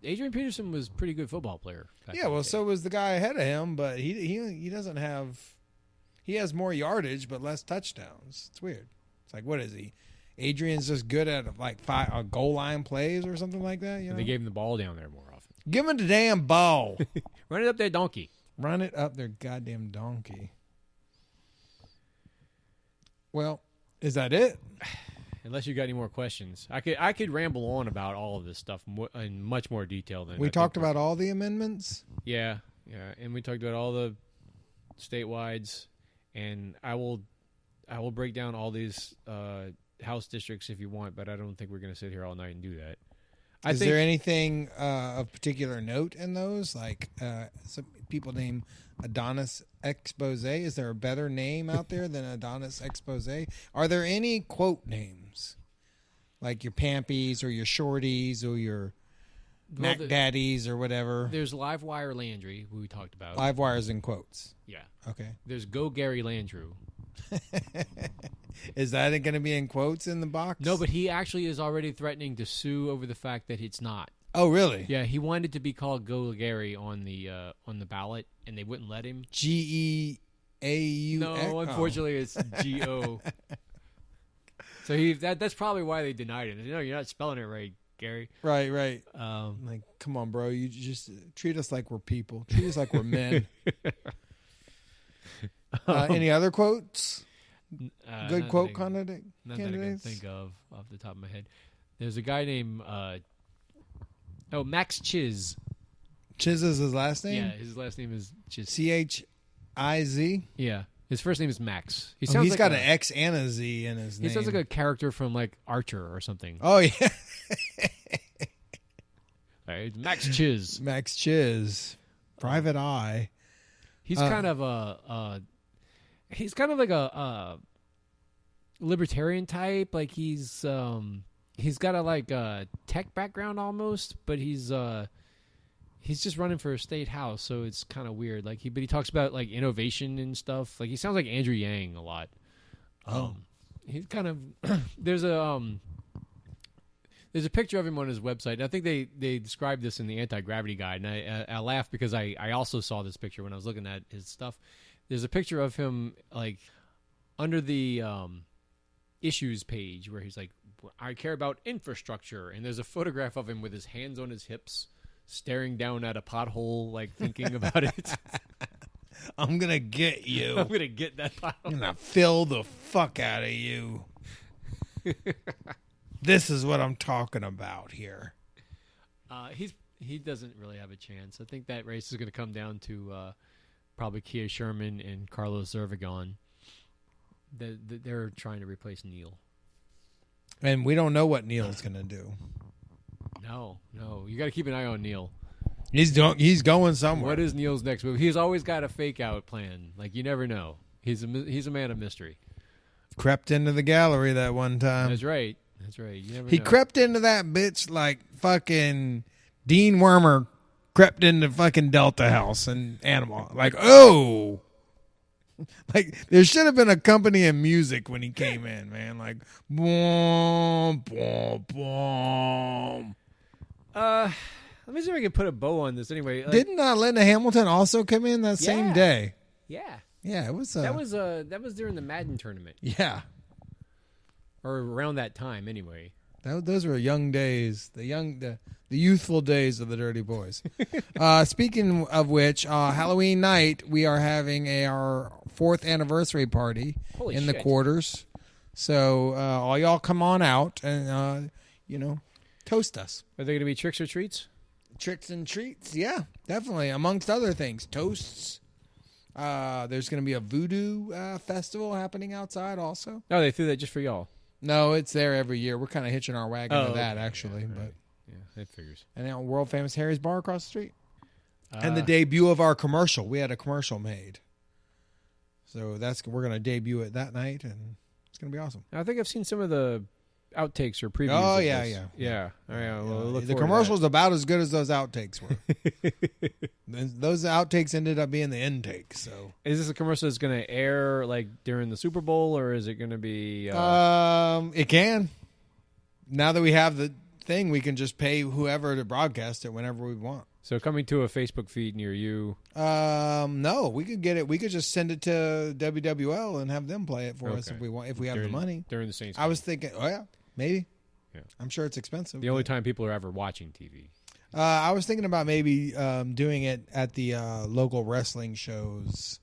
Adrian Peterson was a pretty good football player. Yeah, well, so was the guy ahead of him, but he doesn't have. He has more yardage but less touchdowns. It's weird. It's like, what is he? Adrian's just good at like 5 goal line plays or something like that. They gave him the ball down there more often. Give him the damn ball. Run it up there, donkey. Run it up their goddamn donkey. Well, is that it? Unless you got any more questions, I could ramble on about all of this stuff in much more detail than we talked about all the amendments. Yeah, and we talked about all the statewides, and I will break down all these House districts if you want, but I don't think we're going to sit here all night and do that. Is there anything of particular note in those? Like some people name Adonis Expose. Is there a better name out there than Adonis Expose? Are there any quote names? Like your Pampies or your Shorties or your Mac Daddies or whatever? There's Livewire Landry, who we talked about. Livewire's in quotes. Yeah. Okay. There's Go Gary Landrew. Is that going to be in quotes in the box? No, but he actually is already threatening to sue over the fact that it's not. Oh, really? Yeah, he wanted to be called Go Gary on the ballot, and they wouldn't let him. Geaux. No, unfortunately, it's Go. So that's probably why they denied it. You're not spelling it right, Gary. Right. Like, come on, bro. You just treat us like we're people. Treat us like we're men. Any other quotes? Good quote candidates? Not that I can think of off the top of my head. There's a guy named Max Chiz. Chiz is his last name? Yeah, his last name is Chiz. Chiz? Yeah. His first name is Max. He's got an X and a Z in his name. He sounds like a character from like Archer or something. Oh, yeah. Right, Max Chiz. Max Chiz. Private Eye. He's kind of like a libertarian type. Like he's got a like a tech background almost, but he's he's just running for a state house, so it's kind of weird. Like but he talks about like innovation and stuff. Like he sounds like Andrew Yang a lot. He's kind of there's a picture of him on his website. And I think they described this in the anti-gravity guide, and I laugh because I also saw this picture when I was looking at his stuff. There's a picture of him like under the issues page where he's like, I care about infrastructure, and there's a photograph of him with his hands on his hips staring down at a pothole, like thinking about it. I'm gonna get you. I'm gonna get that pothole. I'm gonna fill the fuck out of you. This is what I'm talking about here. He doesn't really have a chance. I think that race is going to come down to probably Kia Sherman and Carlos Zervigon. They're trying to replace Neil. And we don't know what Neil's going to do. No. You got to keep an eye on Neil. He's going somewhere. What is Neil's next move? He's always got a fake out plan. Like you never know. He's a man of mystery. Crept into the gallery that one time. That's right. You never He know. crept into that bitch like fucking Dean Wormer crept into fucking Delta House and Animal. Like, oh. Like, there should have been accompanying music when he came in, man. Like, boom, boom, boom. Let me see if I can put a bow on this anyway. Like, Didn't Linda Hamilton also come in that same day? Yeah. Yeah, it was. That was during the Madden tournament. Yeah. Or around that time, anyway. Those were young days, the youthful days of the Dirty Boys. Speaking of which, Halloween night we are having our 4th anniversary party in the quarters. So all y'all come on out and toast us. Are there going to be tricks or treats? Tricks and treats, yeah, definitely. Amongst other things, toasts. There's going to be a voodoo festival happening outside also. Oh, they threw that just for y'all. No, it's there every year. We're kind of hitching our wagon to that, okay. actually. Yeah, but right. Yeah, that figures. And now world famous Harry's Bar across the street. And the debut of our commercial. We had a commercial made. So we're going to debut it that night, and it's going to be awesome. I think I've seen some of the outtakes or previews. Oh, of yeah, this. yeah. All right, well, look the forward to commercial's about as good as those outtakes were. Those outtakes ended up being the intake. So, is this a commercial that's going to air like during the Super Bowl, or is it going to be? It can. Now that we have the thing, we can just pay whoever to broadcast it whenever we want. So coming to a Facebook feed near you. No, we could get it. We could just send it to WWL and have them play it for us if we want. If we have the money during the Saints. I was thinking, maybe. Yeah. I'm sure it's expensive. The only time people are ever watching TV. I was thinking about maybe doing it at the local wrestling shows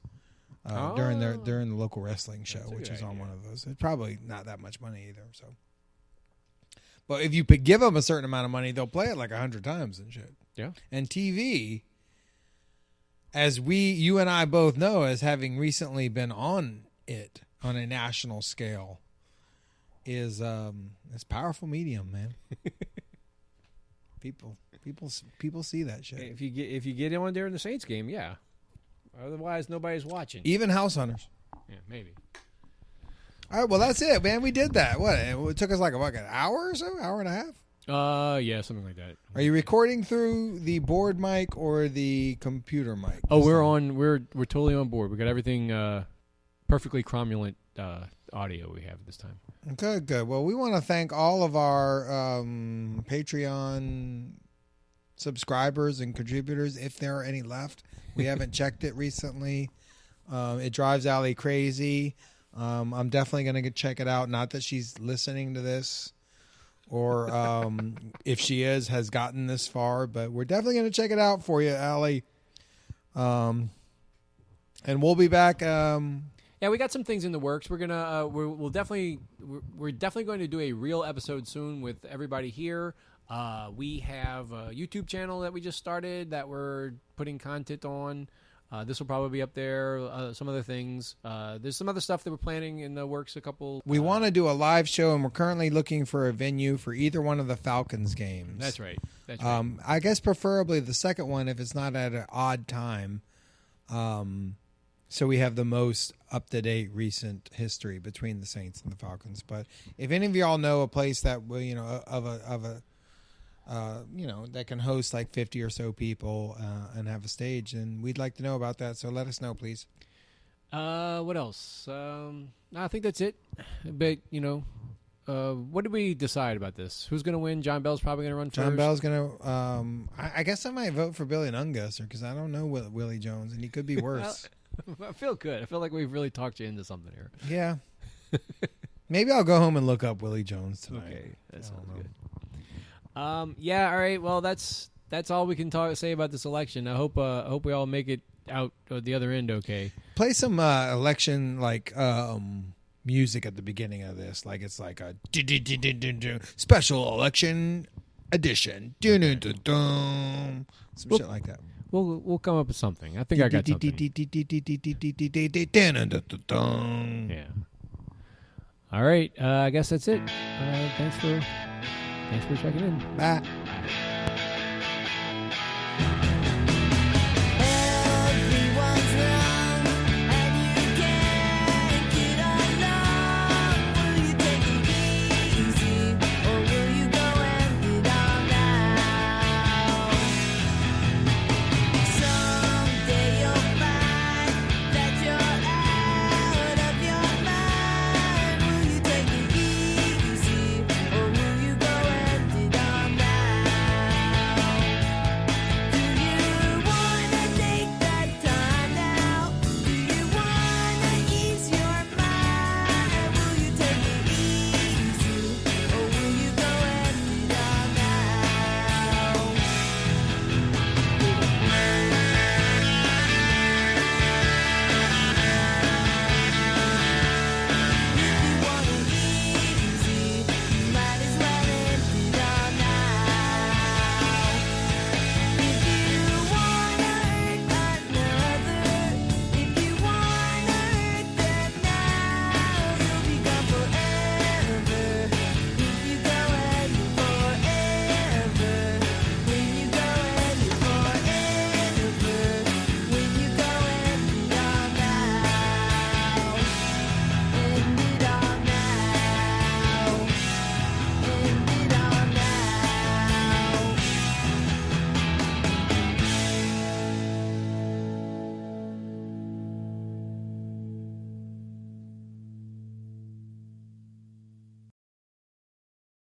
during the local wrestling show, which is on one of those. It's probably not that much money either. So, but if you give them a certain amount of money, they'll play it like 100 times and shit. Yeah. And TV, as you and I both know, as having recently been on it on a national scale, is it's powerful medium, man. People see that shit. If you get on during the Saints game, yeah. Otherwise, nobody's watching. Even house hunters. Yeah, maybe. All right, well, that's it, man. We did that. What? It took us like an hour or so, hour and a half. Yeah, something like that. Are you recording through the board mic or the computer mic? Oh, we're totally on board. We got everything perfectly cromulent audio we have this time. Good. Well, we want to thank all of our Patreon subscribers and contributors, if there are any left. We haven't checked it recently. It drives Allie crazy. I'm definitely going to check it out. Not that she's listening to this, or if she has gotten this far, but we're definitely going to check it out for you, Allie. And we'll be back. Yeah, we got some things in the works. We're gonna we're definitely going to do a real episode soon with everybody here. We have a YouTube channel that we just started that we're putting content on. This will probably be up there. Some other things. There's some other stuff that we're planning in the works. We want to do a live show, and we're currently looking for a venue for either one of the Falcons games. That's right. I guess preferably the second one if it's not at an odd time. So we have the most up-to-date recent history between the Saints and the Falcons. But if any of y'all know a place that of that can host like 50 or so people and have a stage. And we'd like to know about that. So let us know, please. What else? I think that's it. But, what did we decide about this? Who's going to win? John Bell's probably going to run first. John Bell's going to, I guess I might vote for Billy Nungesser because I don't know Willie Jones and he could be worse. I feel good. I feel like we've really talked you into something here. Yeah. Maybe I'll go home and look up Willie Jones tonight. Okay, that sounds good. Yeah, all right. Well, that's all we can say about this election. I hope we all make it out the other end okay. Play some election music at the beginning of this, like it's like a special election edition. Some shit like that. We'll come up with something. I think I got something. Yeah. All right. I guess that's it. Thanks for checking in. Bye.